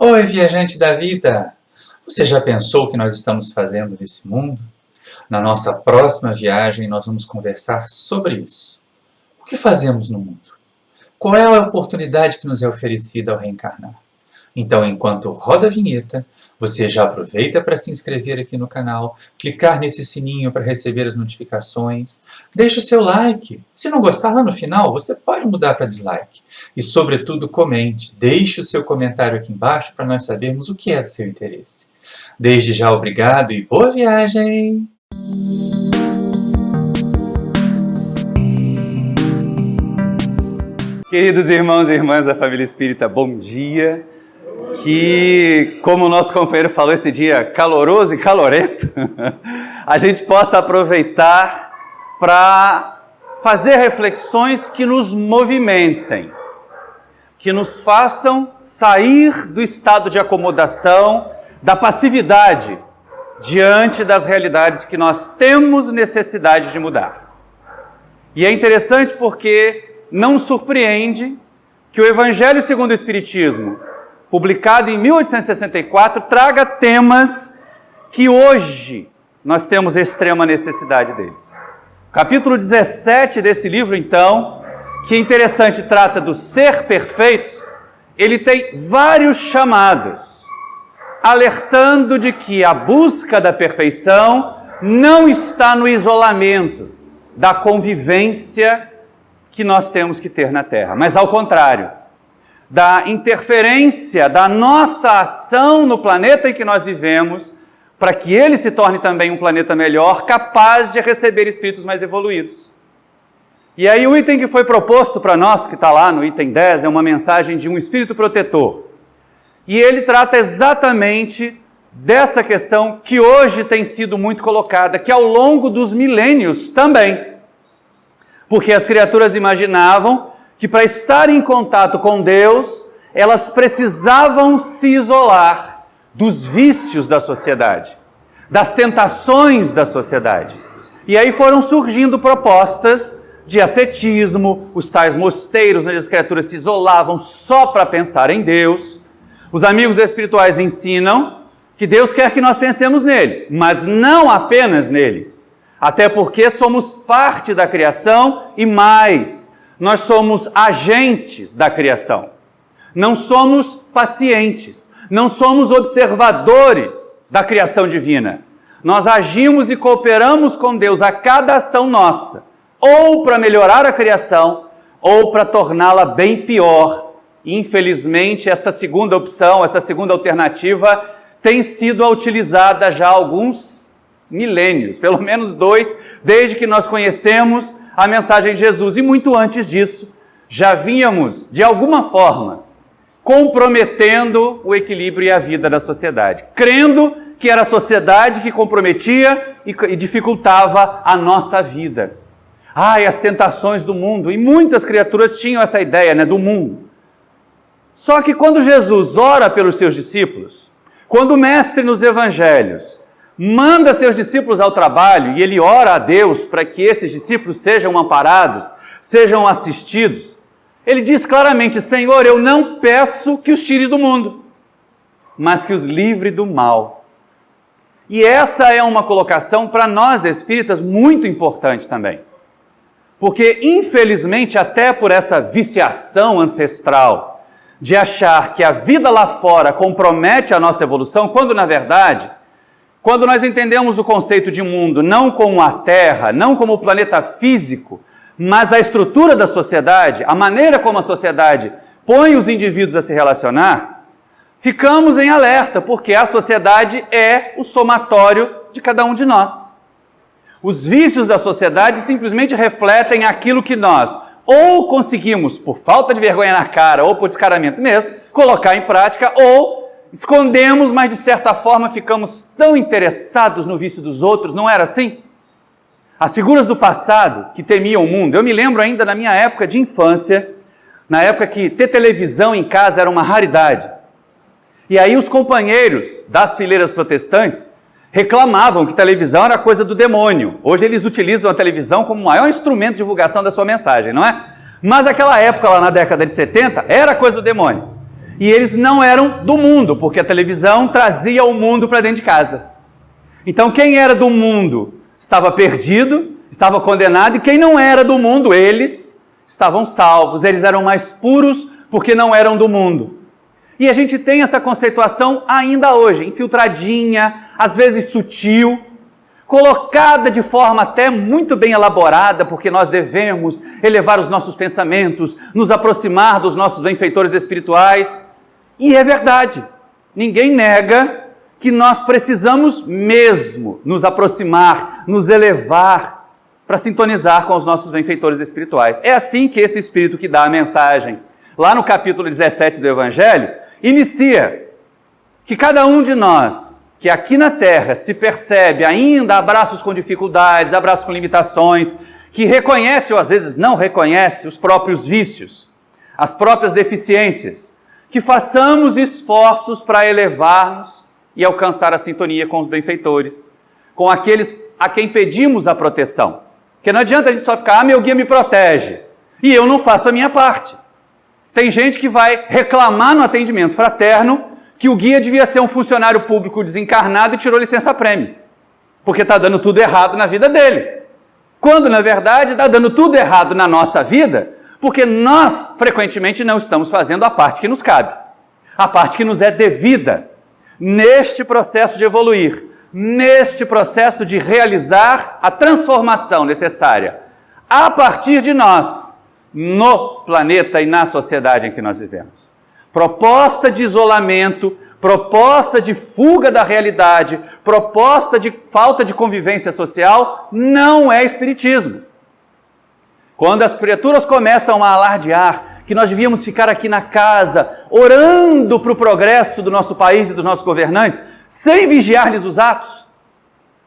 Oi, viajante da vida! Você já pensou o que nós estamos fazendo nesse mundo? Na nossa próxima viagem, nós vamos conversar sobre isso. O que fazemos no mundo? Qual é a oportunidade que nos é oferecida ao reencarnar? Então, enquanto roda a vinheta, você já aproveita para se inscrever aqui no canal, clicar nesse sininho para receber as notificações, deixa o seu like. Se não gostar lá no final, você pode mudar para dislike. E, sobretudo, comente, deixe o seu comentário aqui embaixo para nós sabermos o que é do seu interesse. Desde já, obrigado e boa viagem! Queridos irmãos e irmãs da família espírita, bom dia. Que, como o nosso companheiro falou esse dia caloroso e calorento, a gente possa aproveitar para fazer reflexões que nos movimentem, que nos façam sair do estado de acomodação, da passividade, diante das realidades que nós temos necessidade de mudar. E é interessante porque não surpreende que o Evangelho segundo o Espiritismo, publicado em 1864, traga temas que hoje nós temos extrema necessidade deles. Capítulo 17 desse livro, então, que é interessante, trata do ser perfeito, ele tem vários chamados, alertando de que a busca da perfeição não está no isolamento da convivência que nós temos que ter na Terra, mas ao contrário, da interferência da nossa ação no planeta em que nós vivemos, para que ele se torne também um planeta melhor, capaz de receber espíritos mais evoluídos. E aí o item que foi proposto para nós, que está lá no item 10, é uma mensagem de um espírito protetor. E ele trata exatamente dessa questão que hoje tem sido muito colocada, que ao longo dos milênios também. Porque as criaturas imaginavam que para estar em contato com Deus, elas precisavam se isolar dos vícios da sociedade, das tentações da sociedade. E aí foram surgindo propostas de ascetismo, os tais mosteiros, onde as criaturas se isolavam só para pensar em Deus. Os amigos espirituais ensinam que Deus quer que nós pensemos nele, mas não apenas nele. Até porque somos parte da criação e mais, nós somos agentes da criação. Não somos pacientes, não somos observadores da criação divina. Nós agimos e cooperamos com Deus a cada ação nossa, ou para melhorar a criação, ou para torná-la bem pior. Infelizmente, essa segunda opção, essa segunda alternativa, tem sido utilizada já há alguns milênios, pelo menos 2, desde que nós conhecemos a mensagem de Jesus. E muito antes disso, já vínhamos, de alguma forma, comprometendo o equilíbrio e a vida da sociedade, crendo que era a sociedade que comprometia e dificultava a nossa vida. E as tentações do mundo, e muitas criaturas tinham essa ideia, do mundo. Só que quando Jesus ora pelos seus discípulos, quando o Mestre nos Evangelhos manda seus discípulos ao trabalho e ele ora a Deus para que esses discípulos sejam amparados, sejam assistidos, ele diz claramente: Senhor, eu não peço que os tire do mundo, mas que os livre do mal. E essa é uma colocação para nós espíritas muito importante também. Porque, infelizmente, até por essa viciação ancestral de achar que a vida lá fora compromete a nossa evolução, quando na verdade, quando nós entendemos o conceito de mundo não como a Terra, não como o planeta físico, mas a estrutura da sociedade, a maneira como a sociedade põe os indivíduos a se relacionar, ficamos em alerta, porque a sociedade é o somatório de cada um de nós. Os vícios da sociedade simplesmente refletem aquilo que nós ou conseguimos, por falta de vergonha na cara ou por descaramento mesmo, colocar em prática, ou escondemos, mas de certa forma ficamos tão interessados no vício dos outros, não era assim? As figuras do passado que temiam o mundo, eu me lembro ainda na minha época de infância, na época que ter televisão em casa era uma raridade. E aí os companheiros das fileiras protestantes reclamavam que televisão era coisa do demônio. Hoje eles utilizam a televisão como o maior instrumento de divulgação da sua mensagem, não é? Mas naquela época, lá na década de 70, era coisa do demônio. E eles não eram do mundo, porque a televisão trazia o mundo para dentro de casa. Então quem era do mundo estava perdido, estava condenado, e quem não era do mundo, eles estavam salvos. Eles eram mais puros porque não eram do mundo. E a gente tem essa conceituação ainda hoje, infiltradinha, às vezes sutil, colocada de forma até muito bem elaborada, porque nós devemos elevar os nossos pensamentos, nos aproximar dos nossos benfeitores espirituais. E é verdade, ninguém nega que nós precisamos mesmo nos aproximar, nos elevar para sintonizar com os nossos benfeitores espirituais. É assim que esse Espírito que dá a mensagem, lá no capítulo 17 do Evangelho, inicia que cada um de nós, que aqui na Terra se percebe ainda abraços com dificuldades, abraços com limitações, que reconhece ou às vezes não reconhece os próprios vícios, as próprias deficiências, que façamos esforços para elevar-nos e alcançar a sintonia com os benfeitores, com aqueles a quem pedimos a proteção. Porque não adianta a gente só ficar, meu guia me protege, e eu não faço a minha parte. Tem gente que vai reclamar no atendimento fraterno que o guia devia ser um funcionário público desencarnado e tirou licença-prêmio, porque está dando tudo errado na vida dele. Quando, na verdade, está dando tudo errado na nossa vida, porque nós, frequentemente, não estamos fazendo a parte que nos cabe, a parte que nos é devida, neste processo de evoluir, neste processo de realizar a transformação necessária, a partir de nós, no planeta e na sociedade em que nós vivemos. Proposta de isolamento, proposta de fuga da realidade, proposta de falta de convivência social, não é espiritismo. Quando as criaturas começam a alardear que nós devíamos ficar aqui na casa, orando para o progresso do nosso país e dos nossos governantes, sem vigiar-lhes os atos,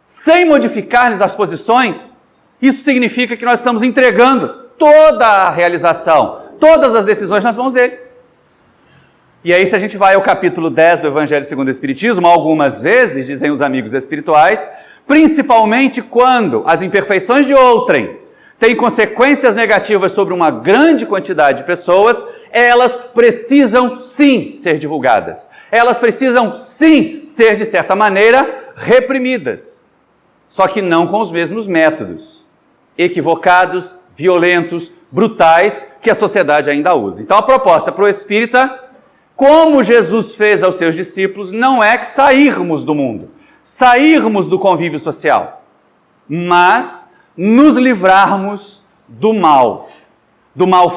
sem modificar-lhes as posições, isso significa que nós estamos entregando toda a realização, todas as decisões nas mãos deles. E aí, se a gente vai ao capítulo 10 do Evangelho segundo o Espiritismo, algumas vezes, dizem os amigos espirituais, principalmente quando as imperfeições de outrem têm consequências negativas sobre uma grande quantidade de pessoas, elas precisam sim ser divulgadas. Elas precisam sim ser, de certa maneira, reprimidas. Só que não com os mesmos métodos equivocados, violentos, brutais, que a sociedade ainda usa. Então a proposta para o espírita, como Jesus fez aos seus discípulos, não é que sairmos do mundo, sairmos do convívio social, mas nos livrarmos do mal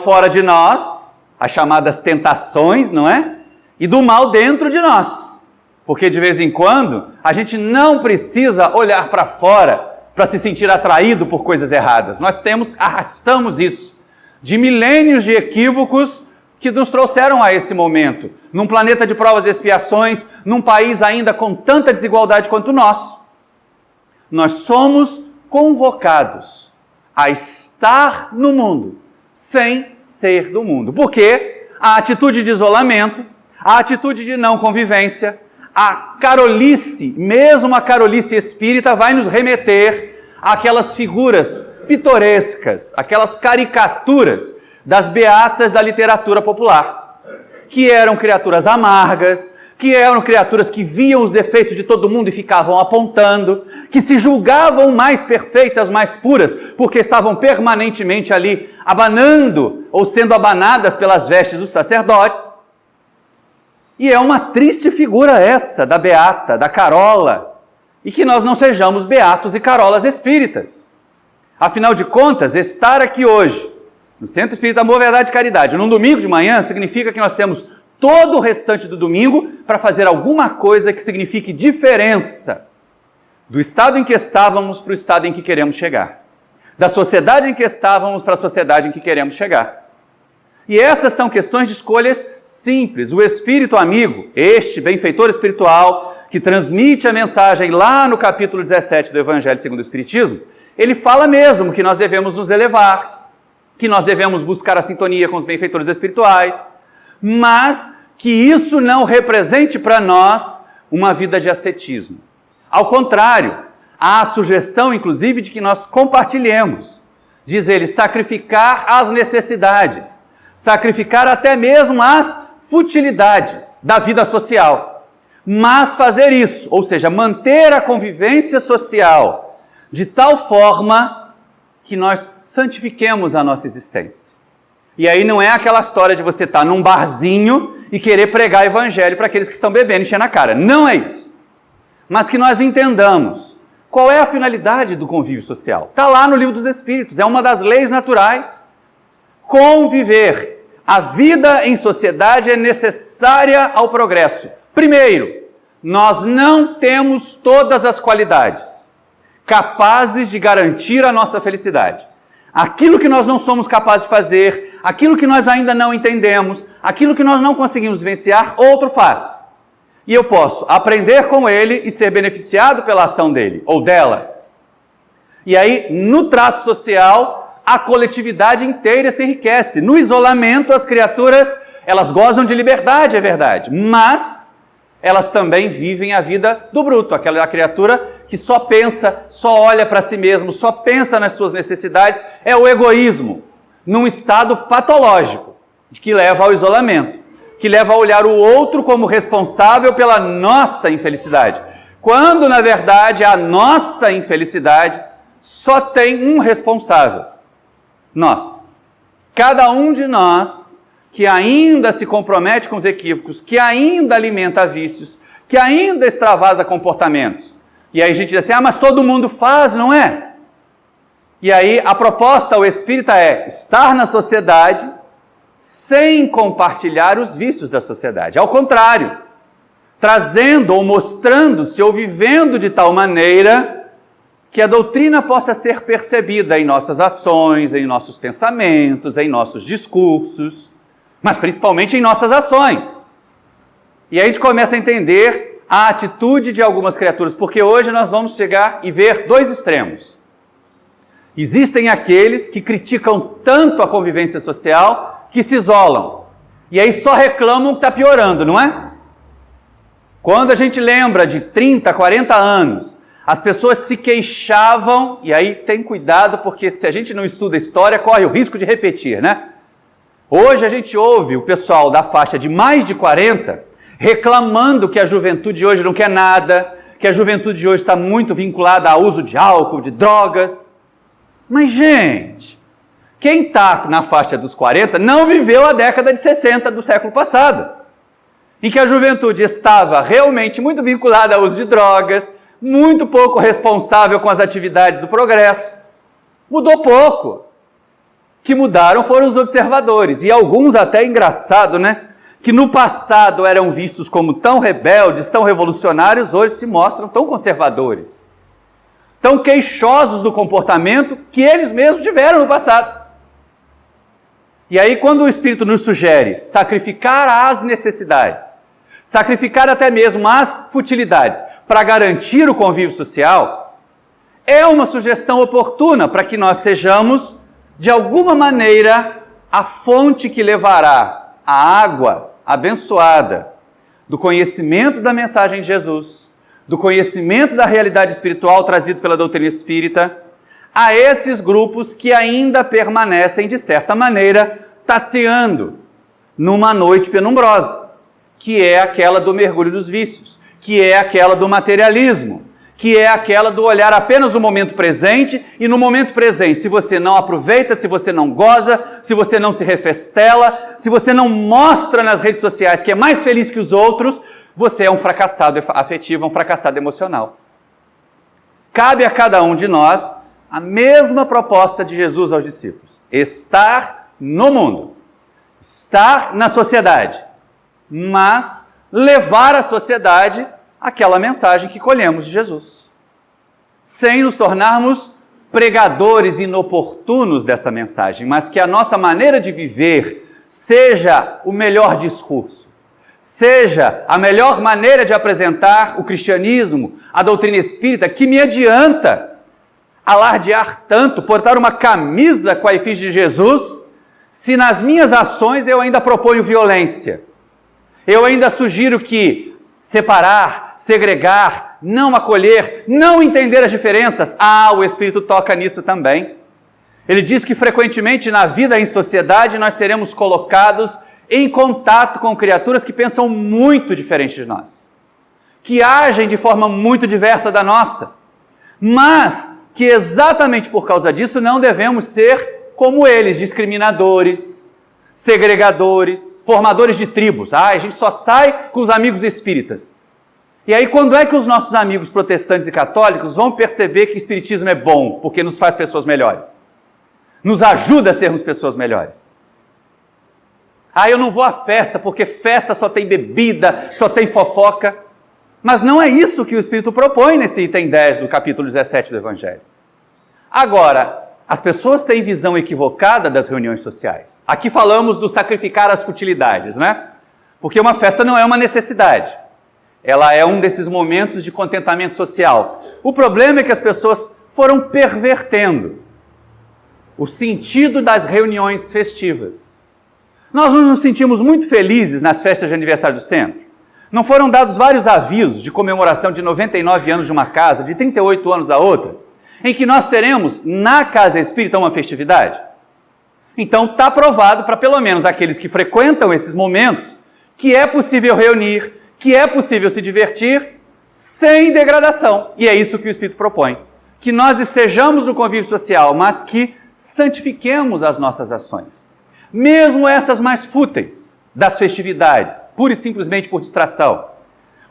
fora de nós, as chamadas tentações, não é? E do mal dentro de nós, porque de vez em quando a gente não precisa olhar para fora para se sentir atraído por coisas erradas. Nós arrastamos isso de milênios de equívocos que nos trouxeram a esse momento, num planeta de provas e expiações, num país ainda com tanta desigualdade quanto o nosso. Nós somos convocados a estar no mundo sem ser do mundo. Porque a atitude de isolamento, a atitude de não convivência, a carolice, mesmo a carolice espírita, vai nos remeter àquelas figuras pitorescas, aquelas caricaturas das beatas da literatura popular, que eram criaturas amargas, que eram criaturas que viam os defeitos de todo mundo e ficavam apontando, que se julgavam mais perfeitas, mais puras, porque estavam permanentemente ali abanando ou sendo abanadas pelas vestes dos sacerdotes. E é uma triste figura essa da beata, da carola, e que nós não sejamos beatos e carolas espíritas. Afinal de contas, estar aqui hoje, no Centro Espírita Amor, Verdade e Caridade, num domingo de manhã, significa que nós temos todo o restante do domingo para fazer alguma coisa que signifique diferença do estado em que estávamos para o estado em que queremos chegar, da sociedade em que estávamos para a sociedade em que queremos chegar. E essas são questões de escolhas simples. O Espírito amigo, este benfeitor espiritual, que transmite a mensagem lá no capítulo 17 do Evangelho segundo o Espiritismo, ele fala mesmo que nós devemos nos elevar, que nós devemos buscar a sintonia com os benfeitores espirituais, mas que isso não represente para nós uma vida de ascetismo. Ao contrário, há a sugestão, inclusive, de que nós compartilhemos, diz ele, sacrificar as necessidades, sacrificar até mesmo as futilidades da vida social. Mas fazer isso, ou seja, manter a convivência social de tal forma que nós santifiquemos a nossa existência. E aí não é aquela história de você estar num barzinho e querer pregar evangelho para aqueles que estão bebendo e enchendo a cara. Não é isso. Mas que nós entendamos qual é a finalidade do convívio social. Está lá no Livro dos Espíritos, é uma das leis naturais. Conviver. A vida em sociedade é necessária ao progresso. Primeiro, nós não temos todas as qualidades capazes de garantir a nossa felicidade. Aquilo que nós não somos capazes de fazer, aquilo que nós ainda não entendemos, aquilo que nós não conseguimos vivenciar, outro faz. E eu posso aprender com ele e ser beneficiado pela ação dele ou dela. E aí, no trato social, a coletividade inteira se enriquece. No isolamento, as criaturas, elas gozam de liberdade, é verdade, mas elas também vivem a vida do bruto, aquela criatura que só pensa, só olha para si mesmo, só pensa nas suas necessidades, é o egoísmo, num estado patológico, que leva ao isolamento, que leva a olhar o outro como responsável pela nossa infelicidade, quando, na verdade, a nossa infelicidade só tem um responsável, nós. Cada um de nós que ainda se compromete com os equívocos, que ainda alimenta vícios, que ainda extravasa comportamentos. E aí a gente diz assim, mas todo mundo faz, não é? E aí a proposta ao espírita é estar na sociedade sem compartilhar os vícios da sociedade. Ao contrário, trazendo ou mostrando-se ou vivendo de tal maneira que a doutrina possa ser percebida em nossas ações, em nossos pensamentos, em nossos discursos, mas principalmente em nossas ações. E aí a gente começa a entender a atitude de algumas criaturas, porque hoje nós vamos chegar e ver dois extremos. Existem aqueles que criticam tanto a convivência social que se isolam, e aí só reclamam que está piorando, não é? Quando a gente lembra de 30, 40 anos, as pessoas se queixavam, e aí tem cuidado, porque se a gente não estuda história, corre o risco de repetir, né? Hoje a gente ouve o pessoal da faixa de mais de 40 reclamando que a juventude de hoje não quer nada, que a juventude de hoje está muito vinculada ao uso de álcool, de drogas. Mas, gente, quem está na faixa dos 40 não viveu a década de 60 do século passado, em que a juventude estava realmente muito vinculada ao uso de drogas, muito pouco responsável com as atividades do progresso. Mudou pouco. Que mudaram foram os observadores, e alguns até engraçado, né? Que no passado eram vistos como tão rebeldes, tão revolucionários, hoje se mostram tão conservadores, tão queixosos do comportamento que eles mesmos tiveram no passado. E aí quando o Espírito nos sugere sacrificar as necessidades, sacrificar até mesmo as futilidades para garantir o convívio social, é uma sugestão oportuna para que nós sejamos de alguma maneira, a fonte que levará a água abençoada do conhecimento da mensagem de Jesus, do conhecimento da realidade espiritual trazido pela doutrina espírita, a esses grupos que ainda permanecem, de certa maneira, tateando numa noite penumbrosa, que é aquela do mergulho dos vícios, que é aquela do materialismo, que é aquela do olhar apenas o momento presente, e no momento presente, se você não aproveita, se você não goza, se você não se refestela, se você não mostra nas redes sociais que é mais feliz que os outros, você é um fracassado afetivo, um fracassado emocional. Cabe a cada um de nós a mesma proposta de Jesus aos discípulos: estar no mundo, estar na sociedade, mas levar à sociedade aquela mensagem que colhemos de Jesus, sem nos tornarmos pregadores inoportunos dessa mensagem, mas que a nossa maneira de viver seja o melhor discurso, seja a melhor maneira de apresentar o cristianismo, a doutrina espírita, que me adianta alardear tanto, portar uma camisa com a efígie de Jesus, se nas minhas ações eu ainda proponho violência, eu ainda sugiro que separar, segregar, não acolher, não entender as diferenças. O Espírito toca nisso também. Ele diz que frequentemente na vida em sociedade nós seremos colocados em contato com criaturas que pensam muito diferente de nós, que agem de forma muito diversa da nossa, mas que exatamente por causa disso não devemos ser como eles, discriminadores, segregadores, formadores de tribos. A gente só sai com os amigos espíritas. E aí, quando é que os nossos amigos protestantes e católicos vão perceber que o espiritismo é bom, porque nos faz pessoas melhores? Nos ajuda a sermos pessoas melhores. Eu não vou à festa, porque festa só tem bebida, só tem fofoca. Mas não é isso que o Espírito propõe nesse item 10 do capítulo 17 do Evangelho. Agora, as pessoas têm visão equivocada das reuniões sociais. Aqui falamos do sacrificar as futilidades, né? Porque uma festa não é uma necessidade. Ela é um desses momentos de contentamento social. O problema é que as pessoas foram pervertendo o sentido das reuniões festivas. Nós nos sentimos muito felizes nas festas de aniversário do centro. Não foram dados vários avisos de comemoração de 99 anos de uma casa, de 38 anos da outra, em que nós teremos na casa espírita uma festividade? Então está provado para pelo menos aqueles que frequentam esses momentos que é possível reunir, que é possível se divertir sem degradação. E é isso que o Espírito propõe. Que nós estejamos no convívio social, mas que santifiquemos as nossas ações. Mesmo essas mais fúteis das festividades, pura e simplesmente por distração.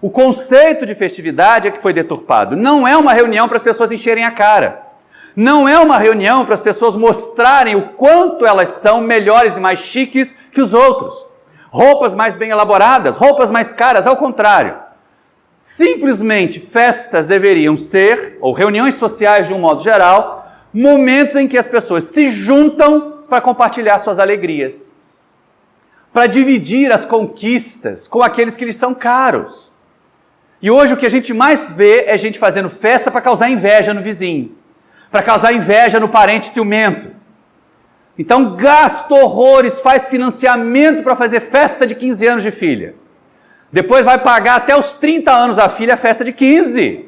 O conceito de festividade é que foi deturpado. Não é uma reunião para as pessoas encherem a cara. Não é uma reunião para as pessoas mostrarem o quanto elas são melhores e mais chiques que os outros. Roupas mais bem elaboradas, roupas mais caras, ao contrário. Simplesmente festas deveriam ser, ou reuniões sociais de um modo geral, momentos em que as pessoas se juntam para compartilhar suas alegrias, para dividir as conquistas com aqueles que lhes são caros. E hoje o que a gente mais vê é gente fazendo festa para causar inveja no vizinho, para causar inveja no parente ciumento. Então gasta horrores, faz financiamento para fazer festa de 15 anos de filha. Depois vai pagar até os 30 anos da filha a festa de 15.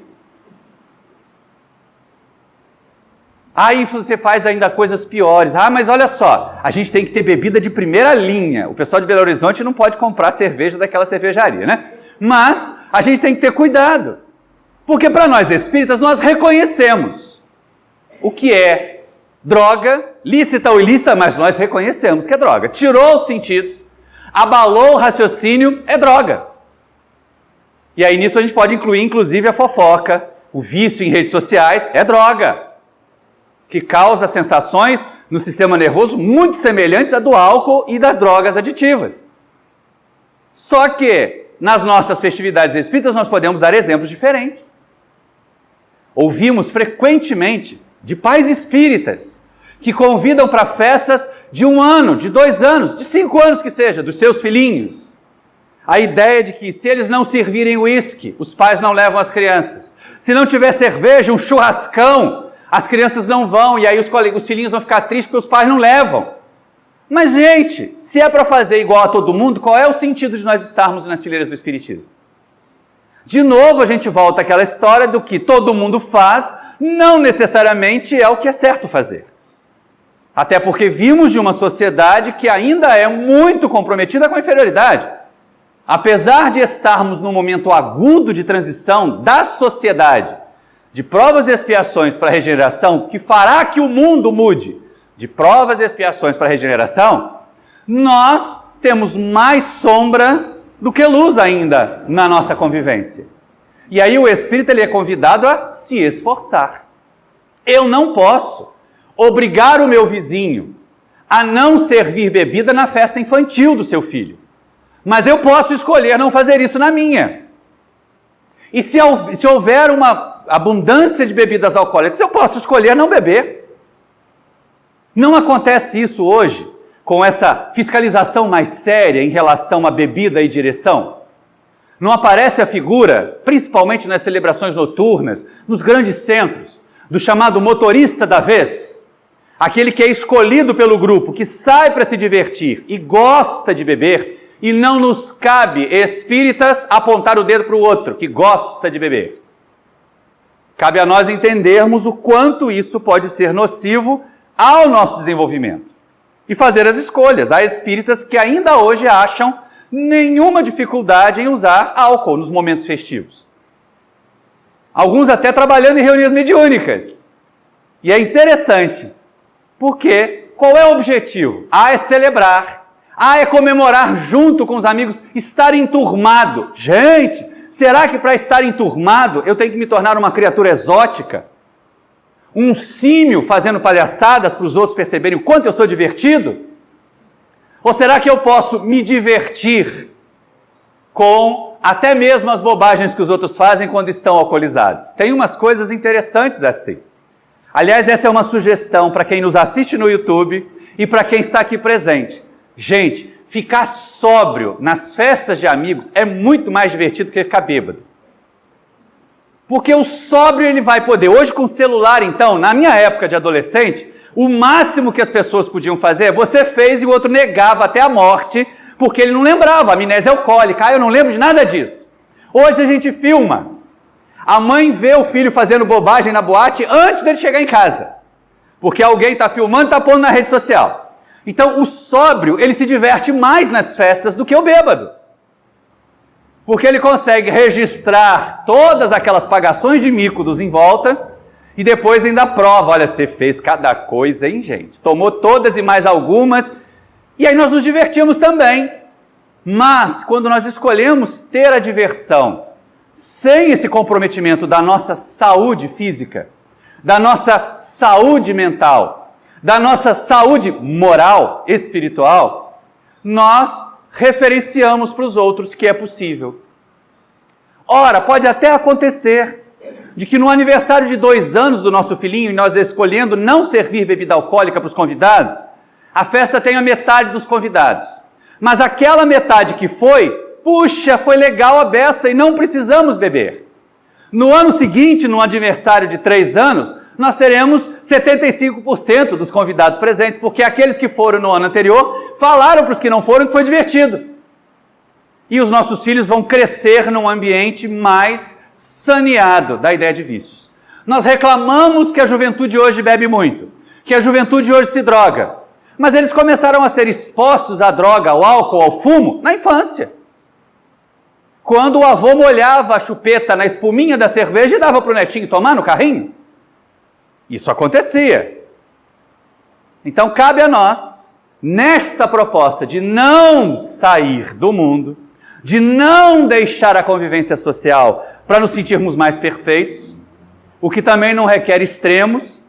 Aí você faz ainda coisas piores. Mas olha só, a gente tem que ter bebida de primeira linha. O pessoal de Belo Horizonte não pode comprar cerveja daquela cervejaria, né? Mas a gente tem que ter cuidado. Porque para nós espíritas, nós reconhecemos o que é droga, lícita ou ilícita, mas nós reconhecemos que é droga. Tirou os sentidos, abalou o raciocínio, é droga. E aí nisso a gente pode incluir inclusive a fofoca, o vício em redes sociais, é droga, que causa sensações no sistema nervoso muito semelhantes à do álcool e das drogas aditivas. Só que nas nossas festividades espíritas nós podemos dar exemplos diferentes. Ouvimos frequentemente de pais espíritas que convidam para festas de 1 ano, de 2 anos, de 5 anos que seja, dos seus filhinhos. A ideia de que se eles não servirem uísque, os pais não levam as crianças. Se não tiver cerveja, um churrascão, as crianças não vão, e aí os filhinhos vão ficar tristes porque os pais não levam. Mas, gente, se é para fazer igual a todo mundo, qual é o sentido de nós estarmos nas fileiras do Espiritismo? De novo, a gente volta àquela história do que todo mundo faz, não necessariamente é o que é certo fazer. Até porque vimos de uma sociedade que ainda é muito comprometida com a inferioridade. Apesar de estarmos num momento agudo de transição da sociedade, de provas e expiações para a regeneração, que fará que o mundo mude, de provas e expiações para a regeneração, nós temos mais sombra do que luz ainda na nossa convivência. E aí o espírito ele é convidado a se esforçar. Eu não posso obrigar o meu vizinho a não servir bebida na festa infantil do seu filho. Mas eu posso escolher não fazer isso na minha. E se houver uma abundância de bebidas alcoólicas, eu posso escolher não beber. Não acontece isso hoje com essa fiscalização mais séria em relação à bebida e direção? Não aparece a figura, principalmente nas celebrações noturnas, nos grandes centros, do chamado motorista da vez? Aquele que é escolhido pelo grupo, que sai para se divertir e gosta de beber, e não nos cabe, espíritas, apontar o dedo para o outro, que gosta de beber. Cabe a nós entendermos o quanto isso pode ser nocivo ao nosso desenvolvimento. e fazer as escolhas. Há espíritas que ainda hoje acham nenhuma dificuldade em usar álcool nos momentos festivos. Alguns até trabalhando em reuniões mediúnicas. E é interessante, porque qual é o objetivo? É celebrar, é comemorar junto com os amigos, estar enturmado. Gente, será que para estar enturmado eu tenho que me tornar uma criatura exótica? Um símio fazendo palhaçadas para os outros perceberem o quanto eu sou divertido? Ou será que eu posso me divertir com até mesmo as bobagens que os outros fazem quando estão alcoolizados? Tem umas coisas interessantes assim. Aliás, essa é uma sugestão para quem nos assiste no YouTube e para quem está aqui presente. Gente, ficar sóbrio nas festas de amigos é muito mais divertido que ficar bêbado. Porque o sóbrio ele vai poder. Hoje com o celular, então, na minha época de adolescente, o máximo que as pessoas podiam fazer é você fez e o outro negava até a morte, porque ele não lembrava, amnésia alcoólica. Eu não lembro de nada disso. Hoje a gente filma. A mãe vê o filho fazendo bobagem na boate antes dele chegar em casa. Porque alguém está filmando e está pondo na rede social. Então o sóbrio, ele se diverte mais nas festas do que o bêbado. Porque ele consegue registrar todas aquelas pagações de mico dos em volta e depois ainda prova, olha, você fez cada coisa, hein, gente? Tomou todas e mais algumas, e aí nós nos divertimos também. Mas, quando nós escolhemos ter a diversão sem esse comprometimento da nossa saúde física, da nossa saúde mental, da nossa saúde moral, espiritual, nós referenciamos para os outros que é possível. Ora, pode até acontecer de que no aniversário de 2 anos do nosso filhinho, nós escolhendo não servir bebida alcoólica para os convidados, a festa tenha metade dos convidados. Mas aquela metade que foi, puxa, foi legal a beça e não precisamos beber. No ano seguinte, no aniversário de 3 anos, nós teremos 75% dos convidados presentes, porque aqueles que foram no ano anterior falaram para os que não foram que foi divertido. E os nossos filhos vão crescer num ambiente mais saneado da ideia de vícios. Nós reclamamos que a juventude hoje bebe muito, que a juventude hoje se droga, mas eles começaram a ser expostos à droga, ao álcool, ao fumo, na infância. Quando o avô molhava a chupeta na espuminha da cerveja e dava para o netinho tomar no carrinho. Isso acontecia. Então cabe a nós, nesta proposta de não sair do mundo, de não deixar a convivência social para nos sentirmos mais perfeitos, o que também não requer extremos,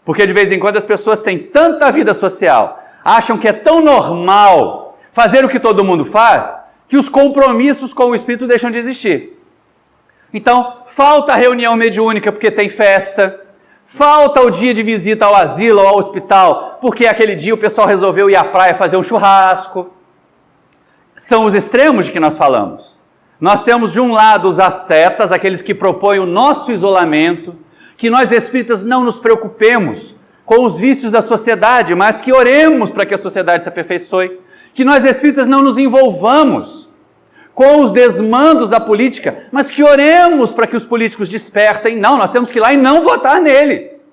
porque de vez em quando as pessoas têm tanta vida social, acham que é tão normal fazer o que todo mundo faz, que os compromissos com o espírito deixam de existir. Então, falta a reunião mediúnica porque tem festa, falta o dia de visita ao asilo ou ao hospital, porque aquele dia o pessoal resolveu ir à praia fazer um churrasco. São os extremos de que nós falamos. Nós temos de um lado os ascetas, aqueles que propõem o nosso isolamento, que nós espíritas não nos preocupemos com os vícios da sociedade, mas que oremos para que a sociedade se aperfeiçoe, que nós espíritas não nos envolvamos com os desmandos da política, mas que oremos para que os políticos despertem. Não, nós temos que ir lá e não votar neles.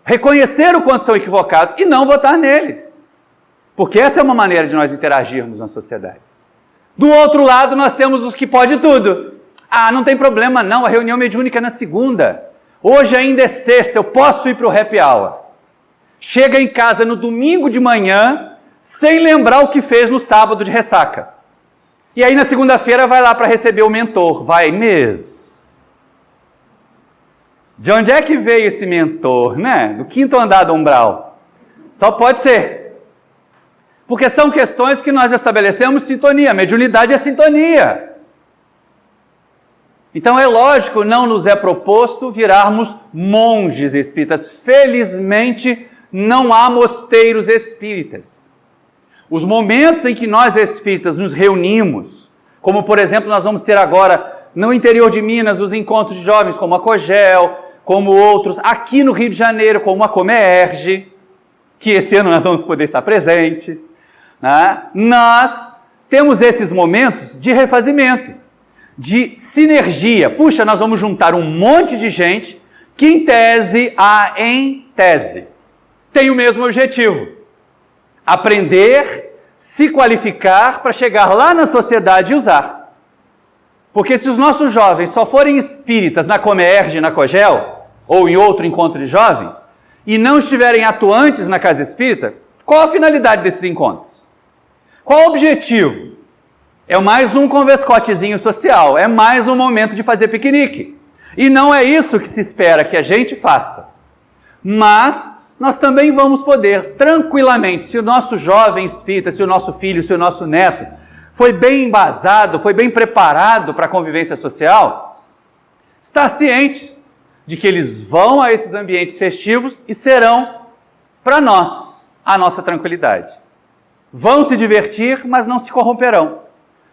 Reconhecer o quanto são equivocados e não votar neles. Porque essa é uma maneira de nós interagirmos na sociedade. Do outro lado, nós temos os que pode tudo. Não tem problema não, a reunião mediúnica é na segunda. Hoje ainda é sexta, eu posso ir para o happy hour. Chega em casa no domingo de manhã, sem lembrar o que fez no sábado de ressaca. E aí na segunda-feira vai lá para receber o mentor. Vai mesmo. De onde é que veio esse mentor, né? Do 5º andar do umbral. Só pode ser. Porque são questões que nós estabelecemos sintonia. Mediunidade é sintonia. Então é lógico, não nos é proposto virarmos monges espíritas. Felizmente, não há mosteiros espíritas. Os momentos em que nós espíritas nos reunimos, como por exemplo nós vamos ter agora no interior de Minas os encontros de jovens como a COGEL, como outros, aqui no Rio de Janeiro como a Comerge, que esse ano nós vamos poder estar presentes, né? Nós temos esses momentos de refazimento, de sinergia. Puxa, nós vamos juntar um monte de gente que em tese tem o mesmo objetivo. aprender, se qualificar para chegar lá na sociedade e usar. Porque se os nossos jovens só forem espíritas na Comerge, na Cogel, ou em outro encontro de jovens, e não estiverem atuantes na casa espírita, qual a finalidade desses encontros? Qual o objetivo? É mais um convescotezinho social, é mais um momento de fazer piquenique. E não é isso que se espera que a gente faça. Mas nós também vamos poder, tranquilamente, se o nosso jovem espírita, se o nosso filho, se o nosso neto foi bem embasado, foi bem preparado para a convivência social, estar cientes de que eles vão a esses ambientes festivos e serão, para nós, a nossa tranquilidade. Vão se divertir, mas não se corromperão,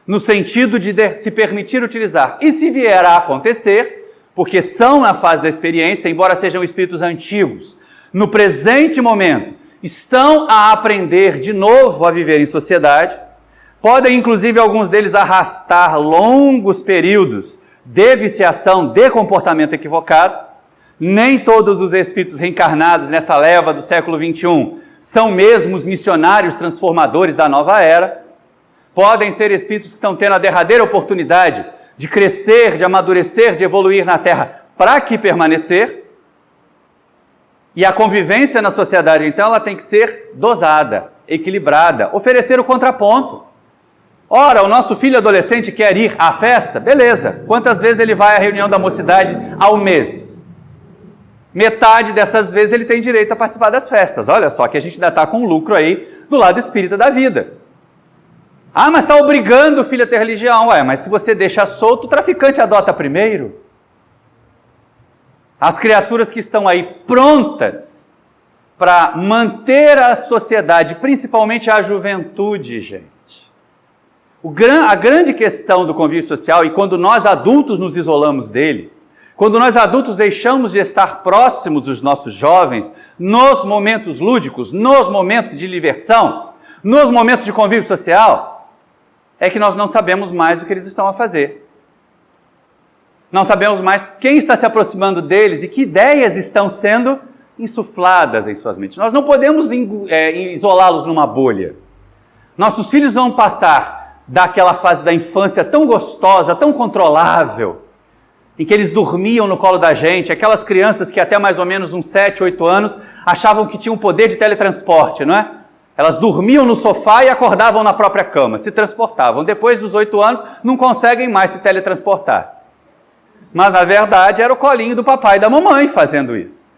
no sentido de se permitir utilizar. E se vier a acontecer, porque são na fase da experiência, embora sejam espíritos antigos, no presente momento, estão a aprender de novo a viver em sociedade, podem inclusive alguns deles arrastar longos períodos de viciação, de comportamento equivocado. Nem todos os espíritos reencarnados nessa leva do século XXI são mesmo os missionários transformadores da nova era. Podem ser espíritos que estão tendo a derradeira oportunidade de crescer, de amadurecer, de evoluir na Terra para aqui permanecer. E a convivência na sociedade, então, ela tem que ser dosada, equilibrada, oferecer o contraponto. Ora, o nosso filho adolescente quer ir à festa? Beleza. Quantas vezes ele vai à reunião da mocidade ao mês? Metade dessas vezes ele tem direito a participar das festas. Olha só que a gente ainda está com lucro aí do lado espírita da vida. Ah, mas está obrigando o filho a ter religião. Ué, mas se você deixa solto, o traficante adota primeiro. As criaturas que estão aí prontas para manter a sociedade, principalmente a juventude, gente. A grande questão do convívio social, e quando nós adultos nos isolamos dele, quando nós adultos deixamos de estar próximos dos nossos jovens, nos momentos lúdicos, nos momentos de diversão, nos momentos de convívio social, é que nós não sabemos mais o que eles estão a fazer. Não sabemos mais quem está se aproximando deles e que ideias estão sendo insufladas em suas mentes. Nós não podemos isolá-los numa bolha. Nossos filhos vão passar daquela fase da infância tão gostosa, tão controlável, em que eles dormiam no colo da gente, aquelas crianças que até mais ou menos uns 7, 8 anos achavam que tinham poder de teletransporte, não é? Elas dormiam no sofá e acordavam na própria cama, se transportavam. Depois dos 8 anos, não conseguem mais se teletransportar. Mas, na verdade, era o colinho do papai e da mamãe fazendo isso.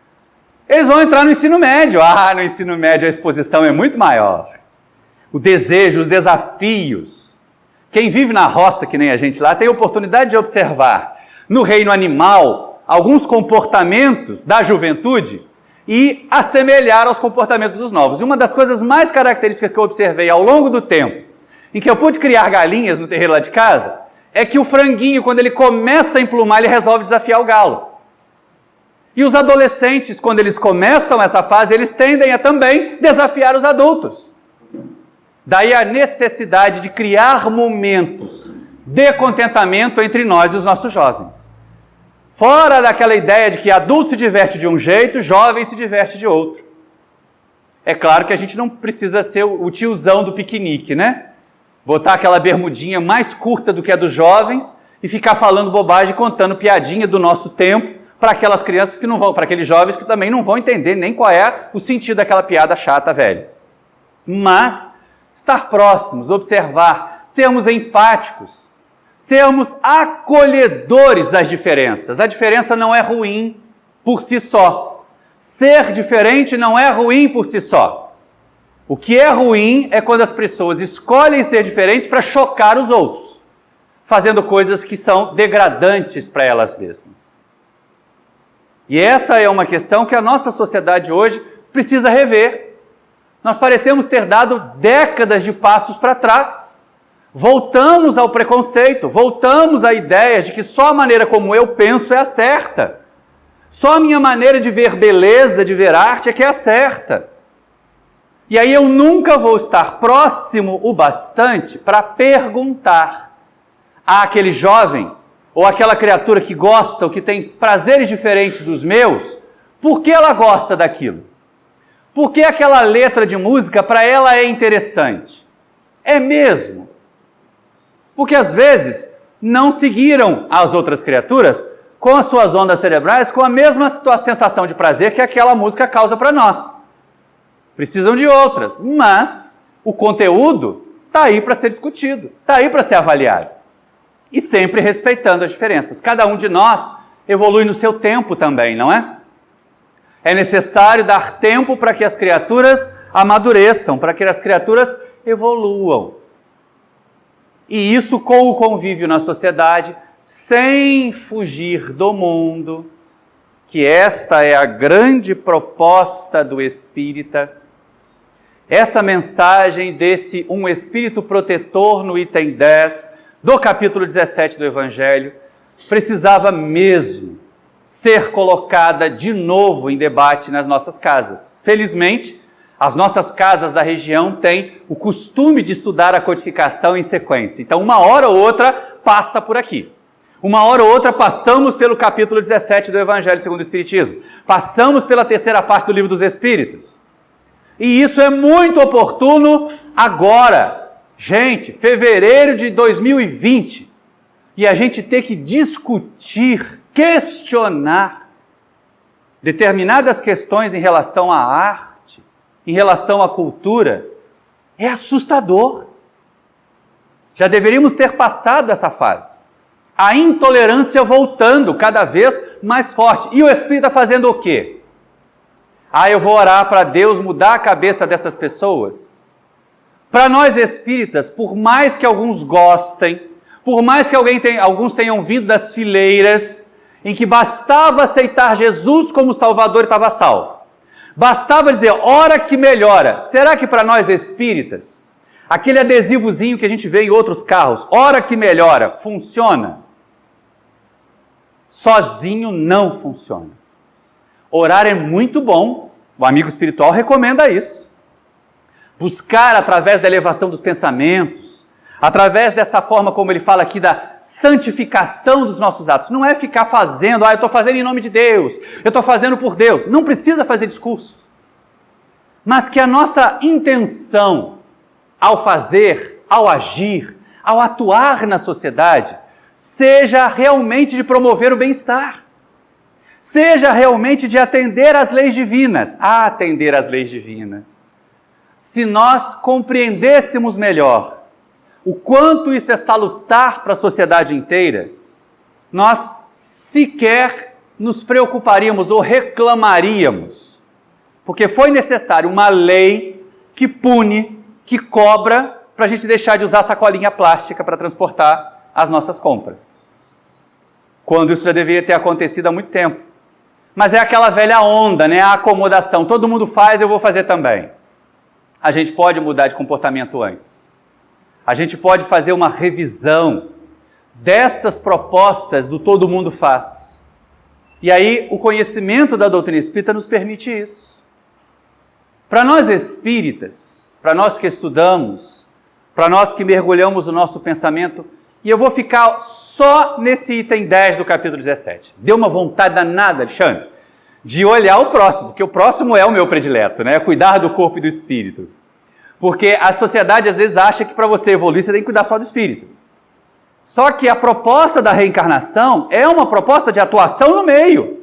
Eles vão entrar no ensino médio. No ensino médio a exposição é muito maior. O desejo, os desafios. Quem vive na roça, que nem a gente lá, tem a oportunidade de observar no reino animal alguns comportamentos da juventude e assemelhar aos comportamentos dos novos. E uma das coisas mais características que eu observei ao longo do tempo, em que eu pude criar galinhas no terreiro lá de casa, é que o franguinho, quando ele começa a emplumar, ele resolve desafiar o galo. E os adolescentes, quando eles começam essa fase, eles tendem a também desafiar os adultos. Daí a necessidade de criar momentos de contentamento entre nós e os nossos jovens. Fora daquela ideia de que adulto se diverte de um jeito, jovem se diverte de outro. É claro que a gente não precisa ser o tiozão do piquenique, né? Botar aquela bermudinha mais curta do que a dos jovens e ficar falando bobagem, contando piadinha do nosso tempo para aquelas crianças que não vão, para aqueles jovens que também não vão entender nem qual é o sentido daquela piada chata velha. Mas estar próximos, observar, sermos empáticos, sermos acolhedores das diferenças. A diferença não é ruim por si só. Ser diferente não é ruim por si só. O que é ruim é quando as pessoas escolhem ser diferentes para chocar os outros, fazendo coisas que são degradantes para elas mesmas. E essa é uma questão que a nossa sociedade hoje precisa rever. Nós parecemos ter dado décadas de passos para trás. Voltamos ao preconceito, voltamos à ideia de que só a maneira como eu penso é a certa. Só a minha maneira de ver beleza, de ver arte é que é a certa. E aí eu nunca vou estar próximo o bastante para perguntar àquele jovem ou àquela criatura que gosta ou que tem prazeres diferentes dos meus, por que ela gosta daquilo? Por que aquela letra de música para ela é interessante? É mesmo. Porque às vezes não seguiram as outras criaturas com as suas ondas cerebrais com a mesma sensação de prazer que aquela música causa para nós. Precisam de outras, mas o conteúdo está aí para ser discutido, está aí para ser avaliado. E sempre respeitando as diferenças. Cada um de nós evolui no seu tempo também, não é? É necessário dar tempo para que as criaturas amadureçam, para que as criaturas evoluam. E isso com o convívio na sociedade, sem fugir do mundo, que esta é a grande proposta do espírita. Essa mensagem desse um espírito protetor no item 10 do capítulo 17 do Evangelho precisava mesmo ser colocada de novo em debate nas nossas casas. Felizmente, as nossas casas da região têm o costume de estudar a codificação em sequência. Então, uma hora ou outra passa por aqui. Uma hora ou outra passamos pelo capítulo 17 do Evangelho segundo o Espiritismo. Passamos pela terceira parte do Livro dos Espíritos. E isso é muito oportuno agora. Gente, fevereiro de 2020. E a gente ter que discutir, questionar determinadas questões em relação à arte, em relação à cultura, é assustador. Já deveríamos ter passado essa fase. A intolerância voltando cada vez mais forte. E o Espírito está fazendo o quê? Eu vou orar para Deus mudar a cabeça dessas pessoas. Para nós espíritas, por mais que alguns gostem, por mais que alguns tenham vindo das fileiras, em que bastava aceitar Jesus como Salvador e estava salvo. Bastava dizer, ora que melhora. Será que para nós espíritas, aquele adesivozinho que a gente vê em outros carros, ora que melhora, funciona? Sozinho não funciona. Orar é muito bom, o amigo espiritual recomenda isso. Buscar através da elevação dos pensamentos, através dessa forma como ele fala aqui da santificação dos nossos atos. Não é ficar fazendo, eu estou fazendo em nome de Deus, eu estou fazendo por Deus. Não precisa fazer discursos. Mas que a nossa intenção ao fazer, ao agir, ao atuar na sociedade, seja realmente de promover o bem-estar. Seja realmente de atender às leis divinas. Atender às leis divinas. Se nós compreendêssemos melhor o quanto isso é salutar para a sociedade inteira, nós sequer nos preocuparíamos ou reclamaríamos. Porque foi necessário uma lei que pune, que cobra, para a gente deixar de usar sacolinha plástica para transportar as nossas compras. Quando isso já deveria ter acontecido há muito tempo. Mas é aquela velha onda, né? A acomodação. Todo mundo faz, eu vou fazer também. A gente pode mudar de comportamento antes. A gente pode fazer uma revisão dessas propostas do todo mundo faz. E aí o conhecimento da doutrina espírita nos permite isso. Para nós espíritas, para nós que estudamos, para nós que mergulhamos o nosso pensamento, e eu vou ficar só nesse item 10 do capítulo 17. Deu uma vontade danada, Alexandre, de olhar o próximo, porque o próximo é o meu predileto, né? Cuidar do corpo e do espírito. Porque a sociedade às vezes acha que para você evoluir você tem que cuidar só do espírito. Só que a proposta da reencarnação é uma proposta de atuação no meio.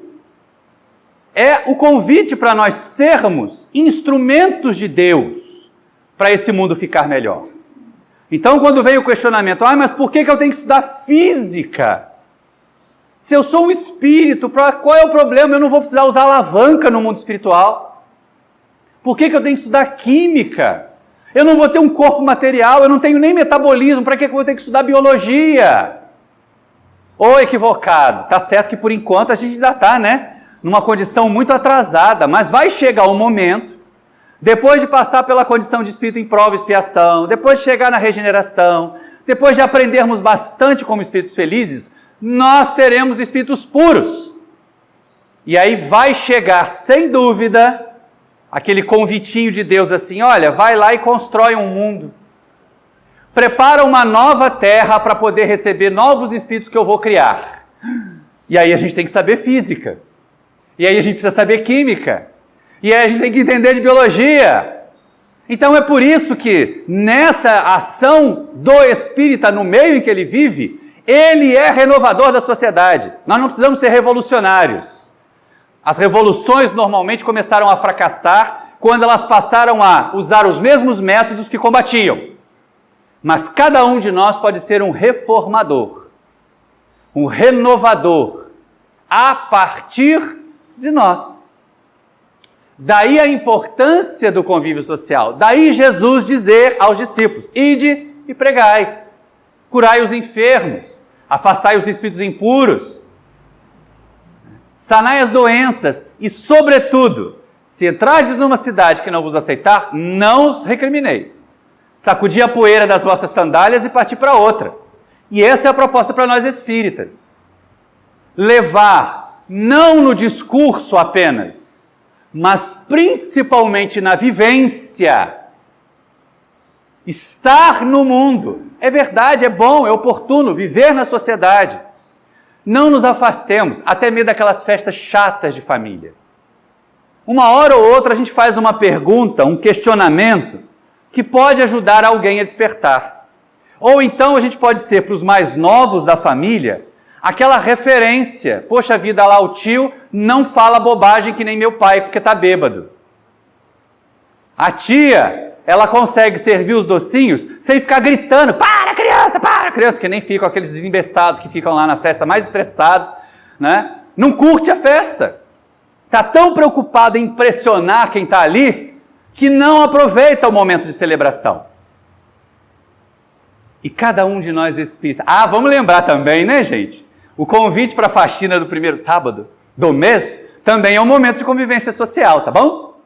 É o convite para nós sermos instrumentos de Deus para esse mundo ficar melhor. Então, quando veio o questionamento, mas por que eu tenho que estudar física? Se eu sou um espírito, qual é o problema? Eu não vou precisar usar alavanca no mundo espiritual. Por que eu tenho que estudar química? Eu não vou ter um corpo material, eu não tenho nem metabolismo, para que eu vou ter que estudar biologia? Ou equivocado? Tá certo que por enquanto a gente ainda está, né, numa condição muito atrasada, mas vai chegar um momento, depois de passar pela condição de espírito em prova e expiação, depois de chegar na regeneração, depois de aprendermos bastante como espíritos felizes, nós seremos espíritos puros. E aí vai chegar, sem dúvida, aquele convitinho de Deus assim, olha, vai lá e constrói um mundo. Prepara uma nova terra para poder receber novos espíritos que eu vou criar. E aí a gente tem que saber física. E aí a gente precisa saber química. E aí a gente tem que entender de biologia. Então é por isso que nessa ação do espírita no meio em que ele vive, ele é renovador da sociedade. Nós não precisamos ser revolucionários. As revoluções normalmente começaram a fracassar quando elas passaram a usar os mesmos métodos que combatiam. Mas cada um de nós pode ser um reformador, um renovador, a partir de nós. Daí a importância do convívio social. Daí Jesus dizer aos discípulos: ide e pregai, curai os enfermos, afastai os espíritos impuros, sanai as doenças e, sobretudo, se entrardes numa cidade que não vos aceitar, não os recrimineis. Sacudir a poeira das vossas sandálias e partir para outra. E essa é a proposta para nós espíritas. Levar, não no discurso apenas, mas principalmente na vivência. Estar no mundo. É verdade, é bom, é oportuno viver na sociedade. Não nos afastemos, até mesmo daquelas festas chatas de família. Uma hora ou outra a gente faz uma pergunta, um questionamento, que pode ajudar alguém a despertar. Ou então a gente pode ser, para os mais novos da família, aquela referência. Poxa vida, lá o tio não fala bobagem que nem meu pai, porque está bêbado. A tia, ela consegue servir os docinhos sem ficar gritando: para criança, que nem ficam aqueles desembestados que ficam lá na festa mais estressados, né? Não curte a festa. Está tão preocupado em impressionar quem está ali, que não aproveita o momento de celebração. E cada um de nós espírita. Vamos lembrar também, né, gente? O convite para a faxina do primeiro sábado do mês também é um momento de convivência social, tá bom?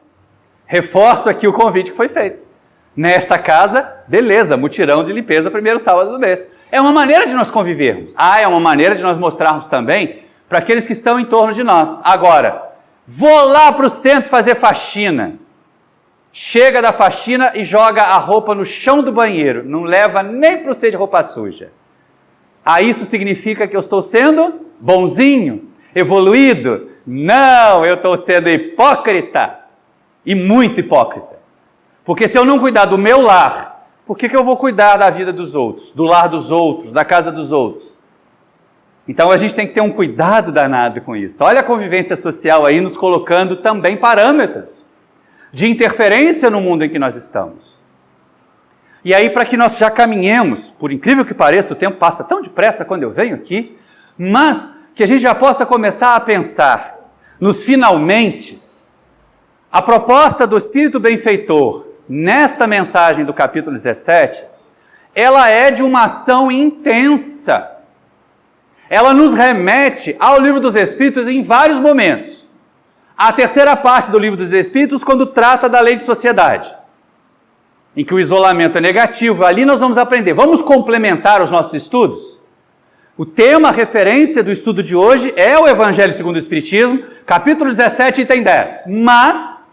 Reforço aqui o convite que foi feito. Nesta casa, beleza, mutirão de limpeza primeiro sábado do mês. É uma maneira de nós convivermos. É uma maneira de nós mostrarmos também para aqueles que estão em torno de nós. Agora, vou lá para o centro fazer faxina. Chega da faxina e joga a roupa no chão do banheiro. Não leva nem para o cesto de roupa suja. Isso significa que eu estou sendo bonzinho, evoluído? Não, eu estou sendo hipócrita. E muito hipócrita. Porque se eu não cuidar do meu lar, por que eu vou cuidar da vida dos outros, do lar dos outros, da casa dos outros? Então a gente tem que ter um cuidado danado com isso. Olha a convivência social aí nos colocando também parâmetros de interferência no mundo em que nós estamos. E aí, para que nós já caminhemos, por incrível que pareça, o tempo passa tão depressa quando eu venho aqui, mas que a gente já possa começar a pensar nos finalmentes. A proposta do Espírito Benfeitor, nesta mensagem do capítulo 17, ela é de uma ação intensa. Ela nos remete ao Livro dos Espíritos em vários momentos. A terceira parte do Livro dos Espíritos, quando trata da lei de sociedade, em que o isolamento é negativo. Ali nós vamos aprender. Vamos complementar os nossos estudos? O tema, a referência do estudo de hoje é o Evangelho segundo o Espiritismo, capítulo 17, item 10. Mas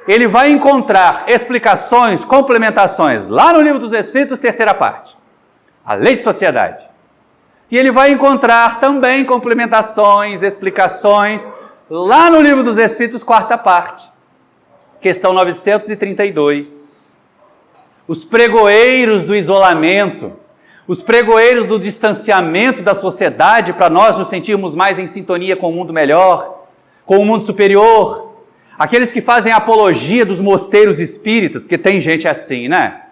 ele vai encontrar explicações, complementações, lá no Livro dos Espíritos, terceira parte, a lei de sociedade. E ele vai encontrar também complementações, explicações, lá no Livro dos Espíritos, quarta parte, questão 932. Os pregoeiros do isolamento, os pregoeiros do distanciamento da sociedade para nós nos sentirmos mais em sintonia com o mundo melhor, com o mundo superior, aqueles que fazem apologia dos mosteiros espíritas, porque tem gente assim, né?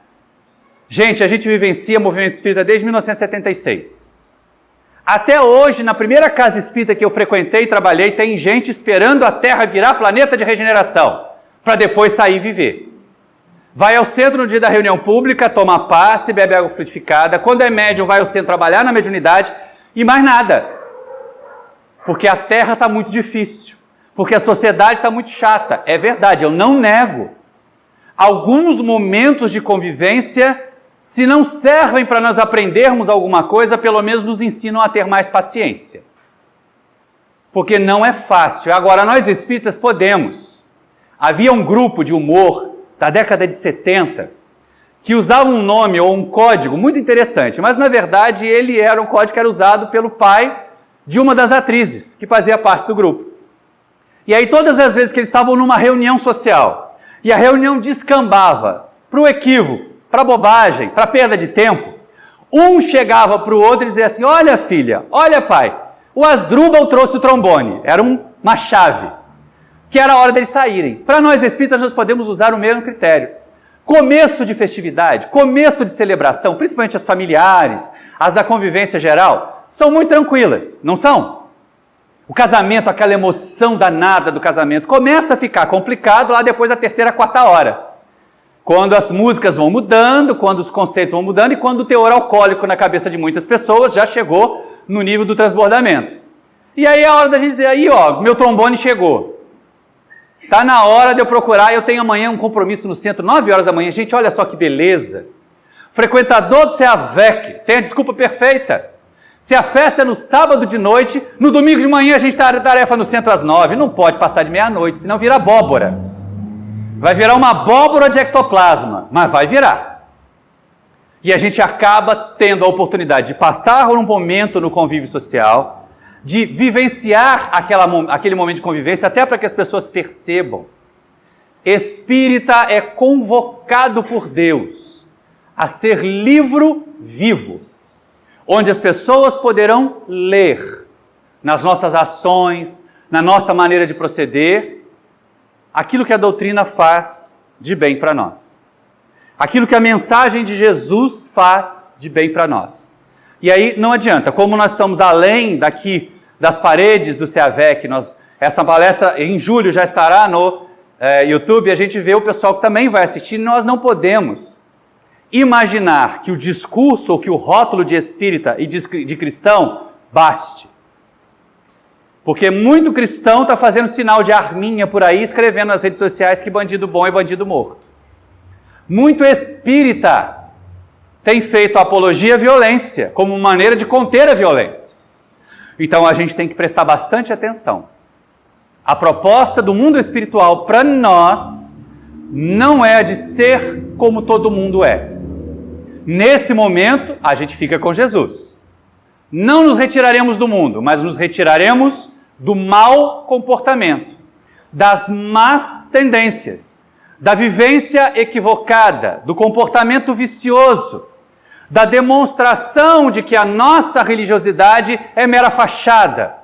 Gente, a gente vivencia o movimento espírita desde 1976. Até hoje, na primeira casa espírita que eu frequentei e trabalhei, tem gente esperando a Terra virar planeta de regeneração, para depois sair e viver. Vai ao centro no dia da reunião pública, toma passe, bebe água frutificada. Quando é médium, vai ao centro trabalhar na mediunidade e mais nada. Porque a Terra está muito difícil. Porque a sociedade está muito chata. É verdade, eu não nego. Alguns momentos de convivência, se não servem para nós aprendermos alguma coisa, pelo menos nos ensinam a ter mais paciência. Porque não é fácil. Agora, nós espíritas podemos. Havia um grupo de humor da década de 70, que usava um nome ou um código muito interessante, mas na verdade ele era um código que era usado pelo pai de uma das atrizes, que fazia parte do grupo. E aí todas as vezes que eles estavam numa reunião social, e a reunião descambava para o equívoco, para a bobagem, para a perda de tempo, um chegava para o outro e dizia assim, olha filha, olha pai, o Asdrubal trouxe o trombone, era uma chave, que era a hora deles saírem. Para nós espíritas nós podemos usar o mesmo critério. Começo de festividade, começo de celebração, principalmente as familiares, as da convivência geral, são muito tranquilas, não são? O casamento, aquela emoção danada do casamento, começa a ficar complicado lá depois da terceira, quarta hora. Quando as músicas vão mudando, quando os conceitos vão mudando e quando o teor alcoólico na cabeça de muitas pessoas já chegou no nível do transbordamento. E aí é a hora da gente dizer, aí ó, meu trombone chegou. Está na hora de eu procurar, eu tenho amanhã um compromisso no centro, 9 horas da manhã. Gente, olha só que beleza. Frequentador do CEAVEC, tem a desculpa perfeita. Se a festa é no sábado de noite, no domingo de manhã a gente está tarefa no centro às 9. Não pode passar de meia-noite, senão vira abóbora. Vai virar uma abóbora de ectoplasma, mas vai virar. E a gente acaba tendo a oportunidade de passar um momento no convívio social, de vivenciar aquele momento de convivência, até para que as pessoas percebam. Espírita é convocado por Deus a ser livro vivo, onde as pessoas poderão ler nas nossas ações, na nossa maneira de proceder, aquilo que a doutrina faz de bem para nós. Aquilo que a mensagem de Jesus faz de bem para nós. E aí não adianta, como nós estamos além daqui das paredes do CEAVEC, essa palestra em julho já estará no YouTube, a gente vê o pessoal que também vai assistir, nós não podemos imaginar que o discurso ou que o rótulo de espírita e de cristão baste. Porque muito cristão está fazendo sinal de arminha por aí, escrevendo nas redes sociais que bandido bom é bandido morto. Muito espírita tem feito apologia à violência, como maneira de conter a violência. Então a gente tem que prestar bastante atenção. A proposta do mundo espiritual para nós não é a de ser como todo mundo é. Nesse momento, a gente fica com Jesus. Não nos retiraremos do mundo, mas nos retiraremos do mau comportamento, das más tendências, da vivência equivocada, do comportamento vicioso, da demonstração de que a nossa religiosidade é mera fachada.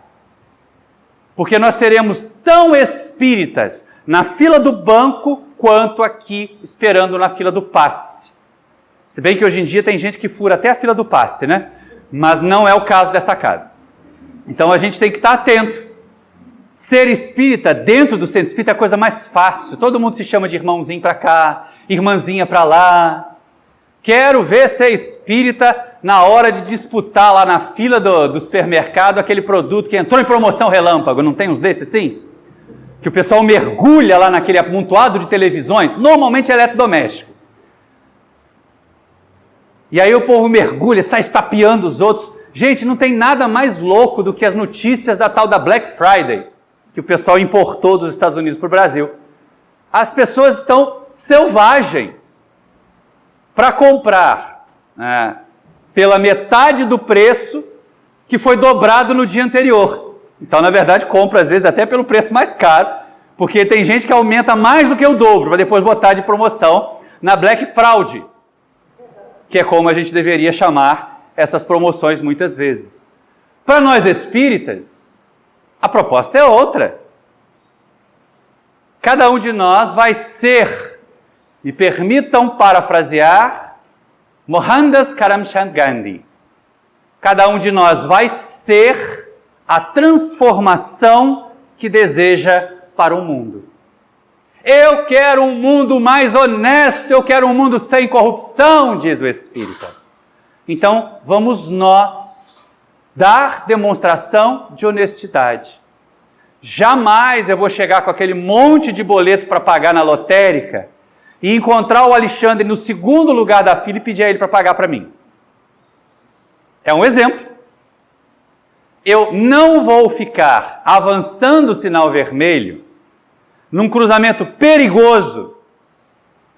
Porque nós seremos tão espíritas na fila do banco quanto aqui esperando na fila do passe. Se bem que hoje em dia tem gente que fura até a fila do passe, né? Mas não é o caso desta casa. Então a gente tem que estar atento. Ser espírita dentro do centro espírita é a coisa mais fácil. Todo mundo se chama de irmãozinho para cá, irmãzinha para lá. Quero ver ser espírita na hora de disputar lá na fila do supermercado aquele produto que entrou em promoção relâmpago. Não tem uns desses assim? Que o pessoal mergulha lá naquele amontoado de televisões, normalmente eletrodoméstico. E aí o povo mergulha, sai estapeando os outros. Gente, não tem nada mais louco do que as notícias da tal da Black Friday, que o pessoal importou dos Estados Unidos para o Brasil. As pessoas estão selvagens para comprar pela metade do preço que foi dobrado no dia anterior. Então, na verdade, compra às vezes até pelo preço mais caro, porque tem gente que aumenta mais do que o dobro, para depois botar de promoção na Black Fraud, que é como a gente deveria chamar essas promoções muitas vezes. Para nós espíritas, a proposta é outra. Cada um de nós vai ser, me permitam parafrasear, Mohandas Karamchand Gandhi. Cada um de nós vai ser a transformação que deseja para o mundo. Eu quero um mundo mais honesto, eu quero um mundo sem corrupção, diz o Espírita. Então, vamos nós dar demonstração de honestidade. Jamais eu vou chegar com aquele monte de boleto para pagar na lotérica e encontrar o Alexandre no segundo lugar da fila e pedir a ele para pagar para mim. É um exemplo. Eu não vou ficar avançando o sinal vermelho num cruzamento perigoso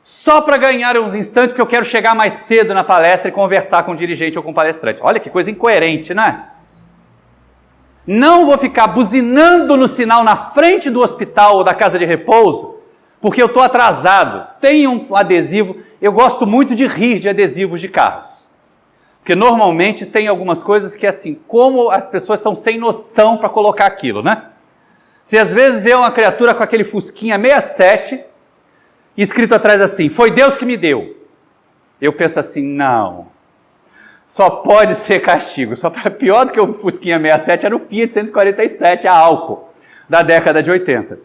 só para ganhar uns instantes, porque eu quero chegar mais cedo na palestra e conversar com o dirigente ou com o palestrante. Olha que coisa incoerente, não é? Não vou ficar buzinando no sinal na frente do hospital ou da casa de repouso, porque eu estou atrasado. Tem um adesivo, eu gosto muito de rir de adesivos de carros. Porque normalmente tem algumas coisas que assim, como as pessoas são sem noção para colocar aquilo, né? Você às vezes vê uma criatura com aquele fusquinha 67, escrito atrás assim, foi Deus que me deu. Eu penso assim, não, só pode ser castigo. Só para pior do que o fusquinha 67 era o Fiat 147 a álcool, da década de 80.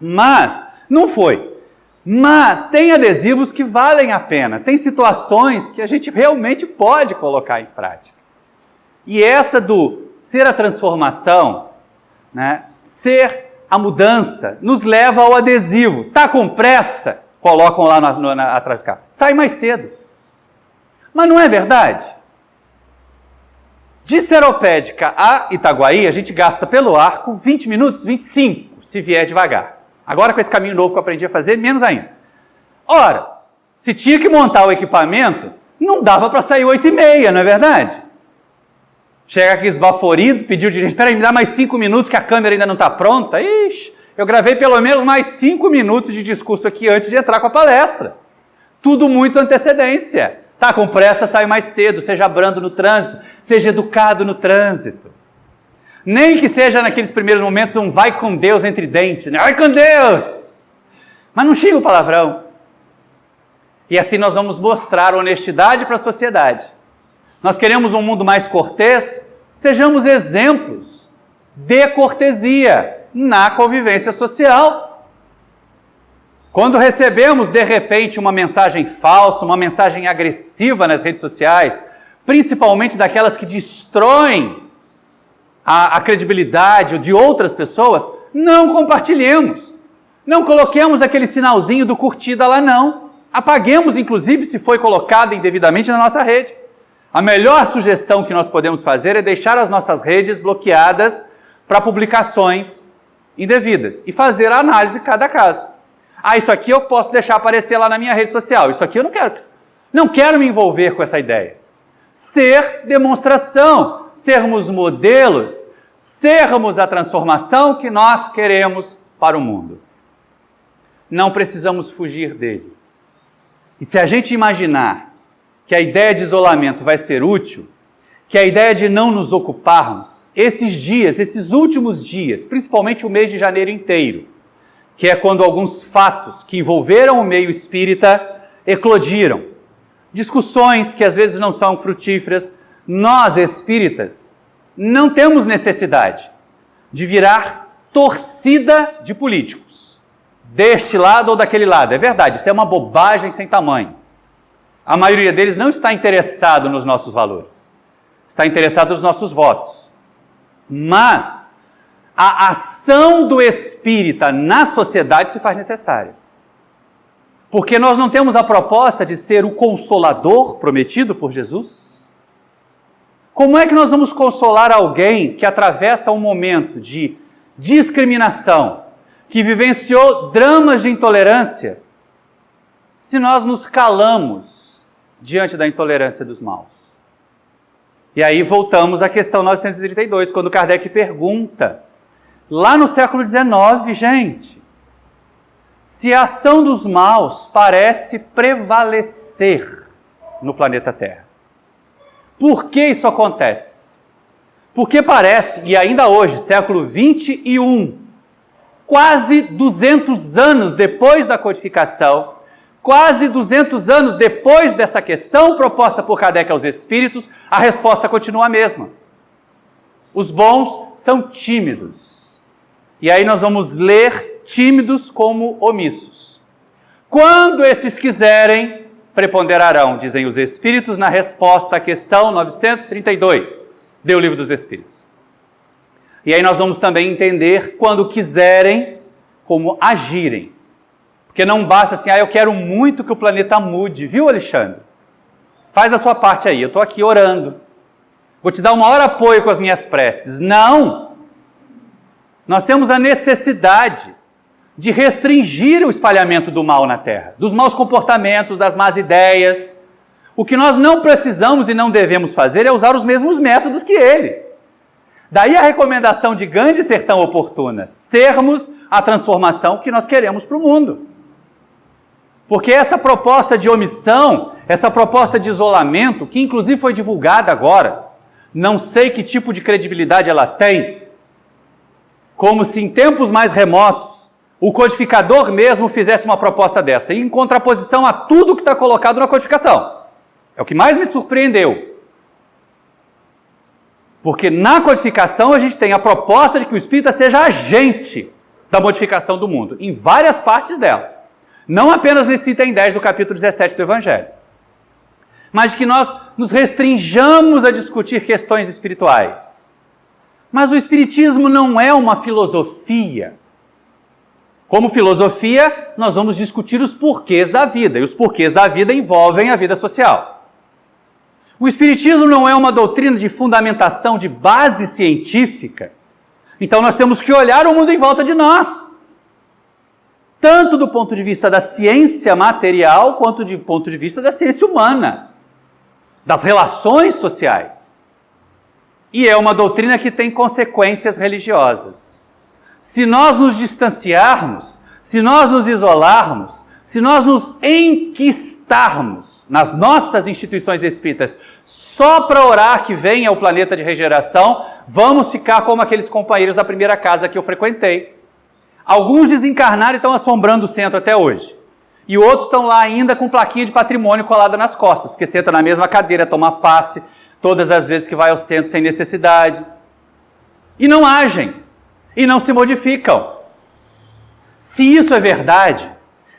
Mas, não foi. Mas tem adesivos que valem a pena, tem situações que a gente realmente pode colocar em prática. E essa do ser a transformação, né, ser a mudança, nos leva ao adesivo. Tá com pressa? Colocam lá atrás do carro. Sai mais cedo. Mas não é verdade? De Seropédica a Itaguaí, a gente gasta pelo arco 20 minutos, 25, se vier devagar. Agora, com esse caminho novo que eu aprendi a fazer, menos ainda. Ora, se tinha que montar o equipamento, não dava para sair 8h30, não é verdade? Chega aqui esbaforido, pediu de gente, espera aí, me dá mais 5 minutos que a câmera ainda não está pronta. Ixi, eu gravei pelo menos mais 5 minutos de discurso aqui antes de entrar com a palestra. Tudo muito antecedência. Tá com pressa, sai mais cedo, seja brando no trânsito, seja educado no trânsito. Nem que seja naqueles primeiros momentos um vai com Deus entre dentes, né? Vai com Deus! Mas não xinga o palavrão. E assim nós vamos mostrar honestidade para a sociedade. Nós queremos um mundo mais cortês, sejamos exemplos de cortesia na convivência social. Quando recebemos, de repente, uma mensagem falsa, uma mensagem agressiva nas redes sociais, principalmente daquelas que destroem a credibilidade de outras pessoas, não compartilhemos. Não coloquemos aquele sinalzinho do curtida lá, não. Apaguemos, inclusive, se foi colocado indevidamente na nossa rede. A melhor sugestão que nós podemos fazer é deixar as nossas redes bloqueadas para publicações indevidas e fazer a análise de cada caso. Ah, isso aqui eu posso deixar aparecer lá na minha rede social. Isso aqui eu não quero. Não quero me envolver com essa ideia. Ser demonstração, sermos modelos, sermos a transformação que nós queremos para o mundo. Não precisamos fugir dele. E se a gente imaginar que a ideia de isolamento vai ser útil, que a ideia de não nos ocuparmos, esses dias, esses últimos dias, principalmente o mês de janeiro inteiro, que é quando alguns fatos que envolveram o meio espírita eclodiram. Discussões que às vezes não são frutíferas. Nós, espíritas, não temos necessidade de virar torcida de políticos, deste lado ou daquele lado. É verdade, isso é uma bobagem sem tamanho. A maioria deles não está interessado nos nossos valores, está interessado nos nossos votos. Mas a ação do espírita na sociedade se faz necessária. Porque nós não temos a proposta de ser o consolador prometido por Jesus? Como é que nós vamos consolar alguém que atravessa um momento de discriminação, que vivenciou dramas de intolerância, se nós nos calamos diante da intolerância dos maus? E aí voltamos à questão 932, quando Kardec pergunta, lá no século XIX, gente, se a ação dos maus parece prevalecer no planeta Terra. Por que isso acontece? Porque parece, e ainda hoje, século XXI, quase 200 anos depois da codificação, quase 200 anos depois dessa questão proposta por Kardec aos espíritos, a resposta continua a mesma. Os bons são tímidos. E aí nós vamos ler tímidos como omissos. Quando esses quiserem, preponderarão, dizem os Espíritos, na resposta à questão 932 do Livro dos Espíritos. E aí nós vamos também entender, quando quiserem, como agirem. Porque não basta assim, eu quero muito que o planeta mude, viu, Alexandre? Faz a sua parte aí, eu estou aqui orando. Vou te dar o maior apoio com as minhas preces. Não! Nós temos a necessidade de restringir o espalhamento do mal na Terra, dos maus comportamentos, das más ideias. O que nós não precisamos e não devemos fazer é usar os mesmos métodos que eles. Daí a recomendação de Gandhi ser tão oportuna, sermos a transformação que nós queremos para o mundo. Porque essa proposta de omissão, essa proposta de isolamento, que inclusive foi divulgada agora, não sei que tipo de credibilidade ela tem, como se em tempos mais remotos o codificador mesmo fizesse uma proposta dessa, em contraposição a tudo que está colocado na codificação. É o que mais me surpreendeu. Porque na codificação a gente tem a proposta de que o Espírita seja agente da modificação do mundo, em várias partes dela. Não apenas nesse item 10 do capítulo 17 do Evangelho. Mas que nós nos restringamos a discutir questões espirituais. Mas o Espiritismo não é uma filosofia. Como filosofia, nós vamos discutir os porquês da vida, e os porquês da vida envolvem a vida social. O Espiritismo não é uma doutrina de fundamentação, de base científica. Então nós temos que olhar o mundo em volta de nós. Tanto do ponto de vista da ciência material, quanto do ponto de vista da ciência humana, das relações sociais. E é uma doutrina que tem consequências religiosas. Se nós nos distanciarmos, se nós nos isolarmos, se nós nos enquistarmos nas nossas instituições espíritas só para orar que venha o planeta de regeneração, vamos ficar como aqueles companheiros da primeira casa que eu frequentei. Alguns desencarnaram e estão assombrando o centro até hoje. E outros estão lá ainda com plaquinha de patrimônio colada nas costas, porque senta na mesma cadeira, toma passe todas as vezes que vai ao centro sem necessidade. E não agem, e não se modificam. Se isso é verdade,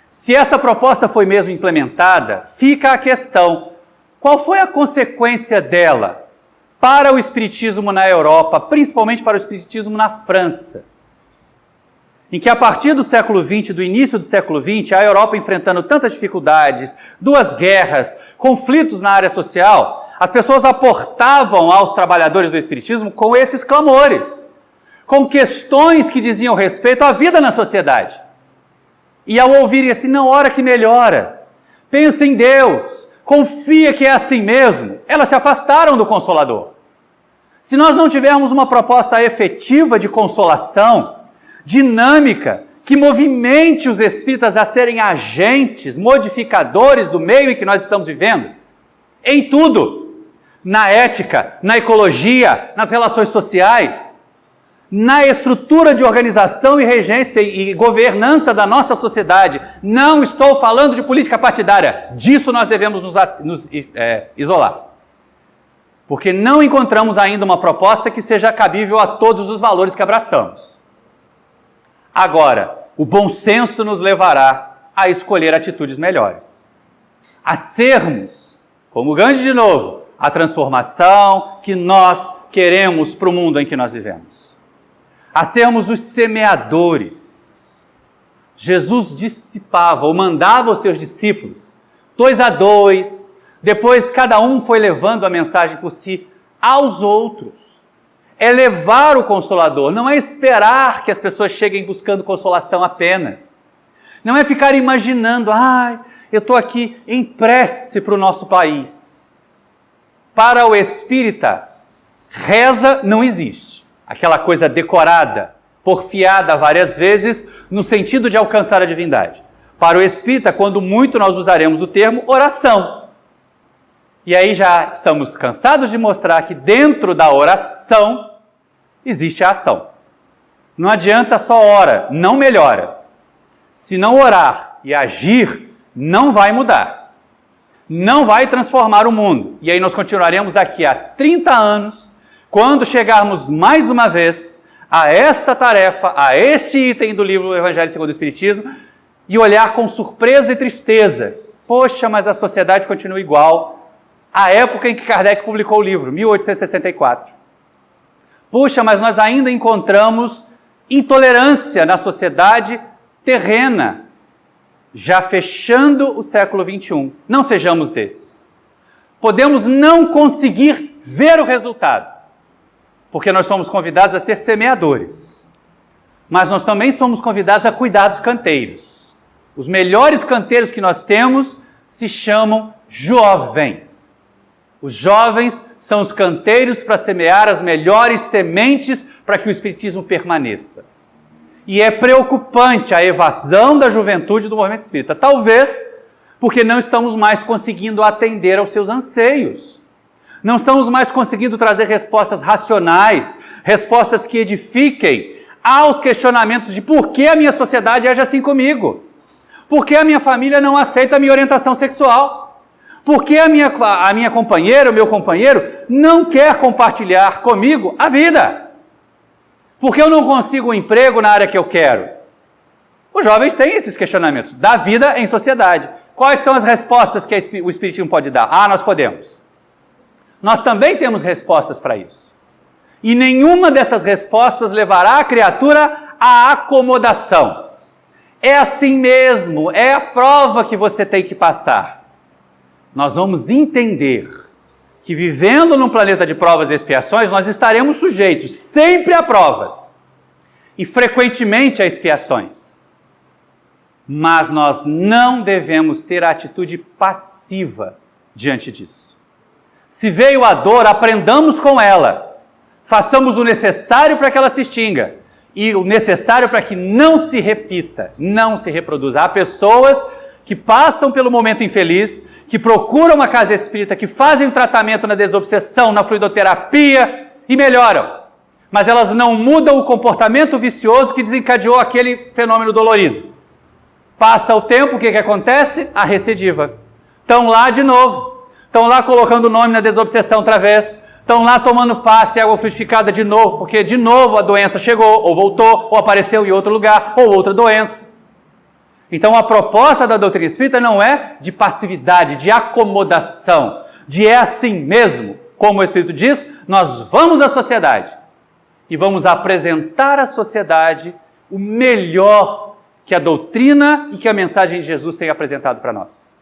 se essa proposta foi mesmo implementada, fica a questão: qual foi a consequência dela para o espiritismo na Europa, principalmente para o espiritismo na França? Em que a partir do século XX, do início do século XX, a Europa enfrentando tantas dificuldades, 2 guerras, conflitos na área social, as pessoas aportavam aos trabalhadores do espiritismo com esses clamores, com questões que diziam respeito à vida na sociedade. E ao ouvirem assim, não, ora que melhora, pensa em Deus, confia que é assim mesmo, elas se afastaram do Consolador. Se nós não tivermos uma proposta efetiva de consolação, dinâmica, que movimente os espíritas a serem agentes, modificadores do meio em que nós estamos vivendo, em tudo, na ética, na ecologia, nas relações sociais, na estrutura de organização e regência e governança da nossa sociedade. Não estou falando de política partidária, disso nós devemos nos isolar. Porque não encontramos ainda uma proposta que seja cabível a todos os valores que abraçamos. Agora, o bom senso nos levará a escolher atitudes melhores. A sermos, como Gandhi de novo, a transformação que nós queremos para o mundo em que nós vivemos. A sermos os semeadores. Jesus dissipava ou mandava os seus discípulos, 2 a 2, depois cada um foi levando a mensagem por si aos outros. É levar o Consolador, não é esperar que as pessoas cheguem buscando consolação apenas. Não é ficar imaginando, eu estou aqui em prece para o nosso país. Para o espírita, reza não existe. Aquela coisa decorada, porfiada várias vezes, no sentido de alcançar a divindade. Para o espírita, quando muito, nós usaremos o termo oração. E aí já estamos cansados de mostrar que dentro da oração existe a ação. Não adianta só ora, não melhora. Se não orar e agir, não vai mudar. Não vai transformar o mundo. E aí nós continuaremos daqui a 30 anos, quando chegarmos mais uma vez a esta tarefa, a este item do livro Evangelho segundo o Espiritismo, e olhar com surpresa e tristeza. Poxa, mas a sociedade continua igual à época em que Kardec publicou o livro, 1864. Puxa, mas nós ainda encontramos intolerância na sociedade terrena, já fechando o século XXI. Não sejamos desses. Podemos não conseguir ver o resultado, porque nós somos convidados a ser semeadores. Mas nós também somos convidados a cuidar dos canteiros. Os melhores canteiros que nós temos se chamam jovens. Os jovens são os canteiros para semear as melhores sementes para que o Espiritismo permaneça. E é preocupante a evasão da juventude do movimento espírita. Talvez porque não estamos mais conseguindo atender aos seus anseios. Não estamos mais conseguindo trazer respostas racionais, respostas que edifiquem aos questionamentos de por que a minha sociedade age assim comigo? Por que a minha família não aceita a minha orientação sexual? Por que a minha companheira, o meu companheiro, não quer compartilhar comigo a vida? Por que eu não consigo um emprego na área que eu quero? Os jovens têm esses questionamentos da vida em sociedade. Quais são as respostas que o Espiritismo pode dar? Ah, nós podemos. Nós também temos respostas para isso. E nenhuma dessas respostas levará a criatura à acomodação. É assim mesmo, é a prova que você tem que passar. Nós vamos entender que vivendo num planeta de provas e expiações, nós estaremos sujeitos sempre a provas e frequentemente a expiações. Mas nós não devemos ter a atitude passiva diante disso. Se veio a dor, aprendamos com ela. Façamos o necessário para que ela se extinga e o necessário para que não se repita, não se reproduza. Há pessoas que passam pelo momento infeliz, que procuram uma casa espírita, que fazem um tratamento na desobsessão, na fluidoterapia e melhoram. Mas elas não mudam o comportamento vicioso que desencadeou aquele fenômeno dolorido. Passa o tempo, o que acontece? A recidiva. Estão lá de novo. Estão lá colocando o nome na desobsessão outra vez. Estão lá tomando passe e água fluidificada de novo, porque de novo a doença chegou, ou voltou, ou apareceu em outro lugar, ou outra doença. Então a proposta da doutrina espírita não é de passividade, de acomodação, de é assim mesmo. Como o Espírito diz, nós vamos à sociedade e vamos apresentar à sociedade o melhor que a doutrina e que a mensagem de Jesus tem apresentado para nós.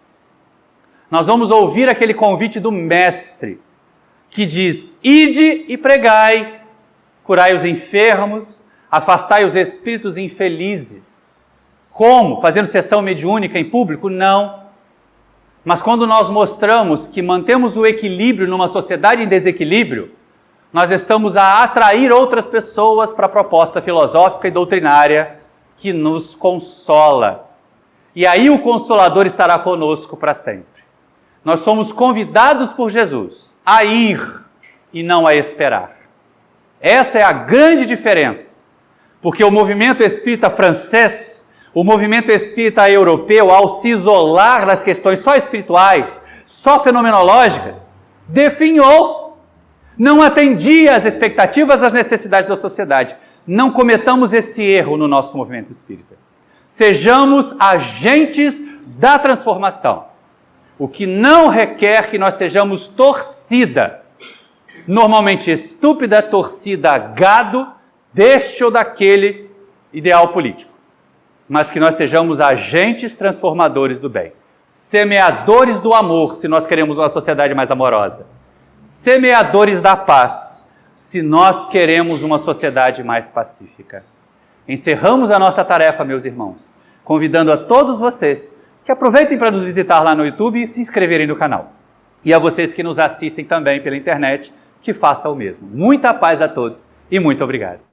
Nós vamos ouvir aquele convite do Mestre, que diz: ide e pregai, curai os enfermos, afastai os espíritos infelizes. Como? Fazendo sessão mediúnica em público? Não. Mas quando nós mostramos que mantemos o equilíbrio numa sociedade em desequilíbrio, nós estamos a atrair outras pessoas para a proposta filosófica e doutrinária que nos consola. E aí o Consolador estará conosco para sempre. Nós somos convidados por Jesus a ir e não a esperar. Essa é a grande diferença. Porque o movimento espírita francês, o movimento espírita europeu, ao se isolar das questões só espirituais, só fenomenológicas, definhou, não atendia às expectativas, às necessidades da sociedade. Não cometamos esse erro no nosso movimento espírita. Sejamos agentes da transformação. O que não requer que nós sejamos torcida, normalmente estúpida torcida a gado deste ou daquele ideal político, mas que nós sejamos agentes transformadores do bem, semeadores do amor, se nós queremos uma sociedade mais amorosa, semeadores da paz, se nós queremos uma sociedade mais pacífica. Encerramos a nossa tarefa, meus irmãos, convidando a todos vocês que aproveitem para nos visitar lá no YouTube e se inscreverem no canal. E a vocês que nos assistem também pela internet, que façam o mesmo. Muita paz a todos e muito obrigado.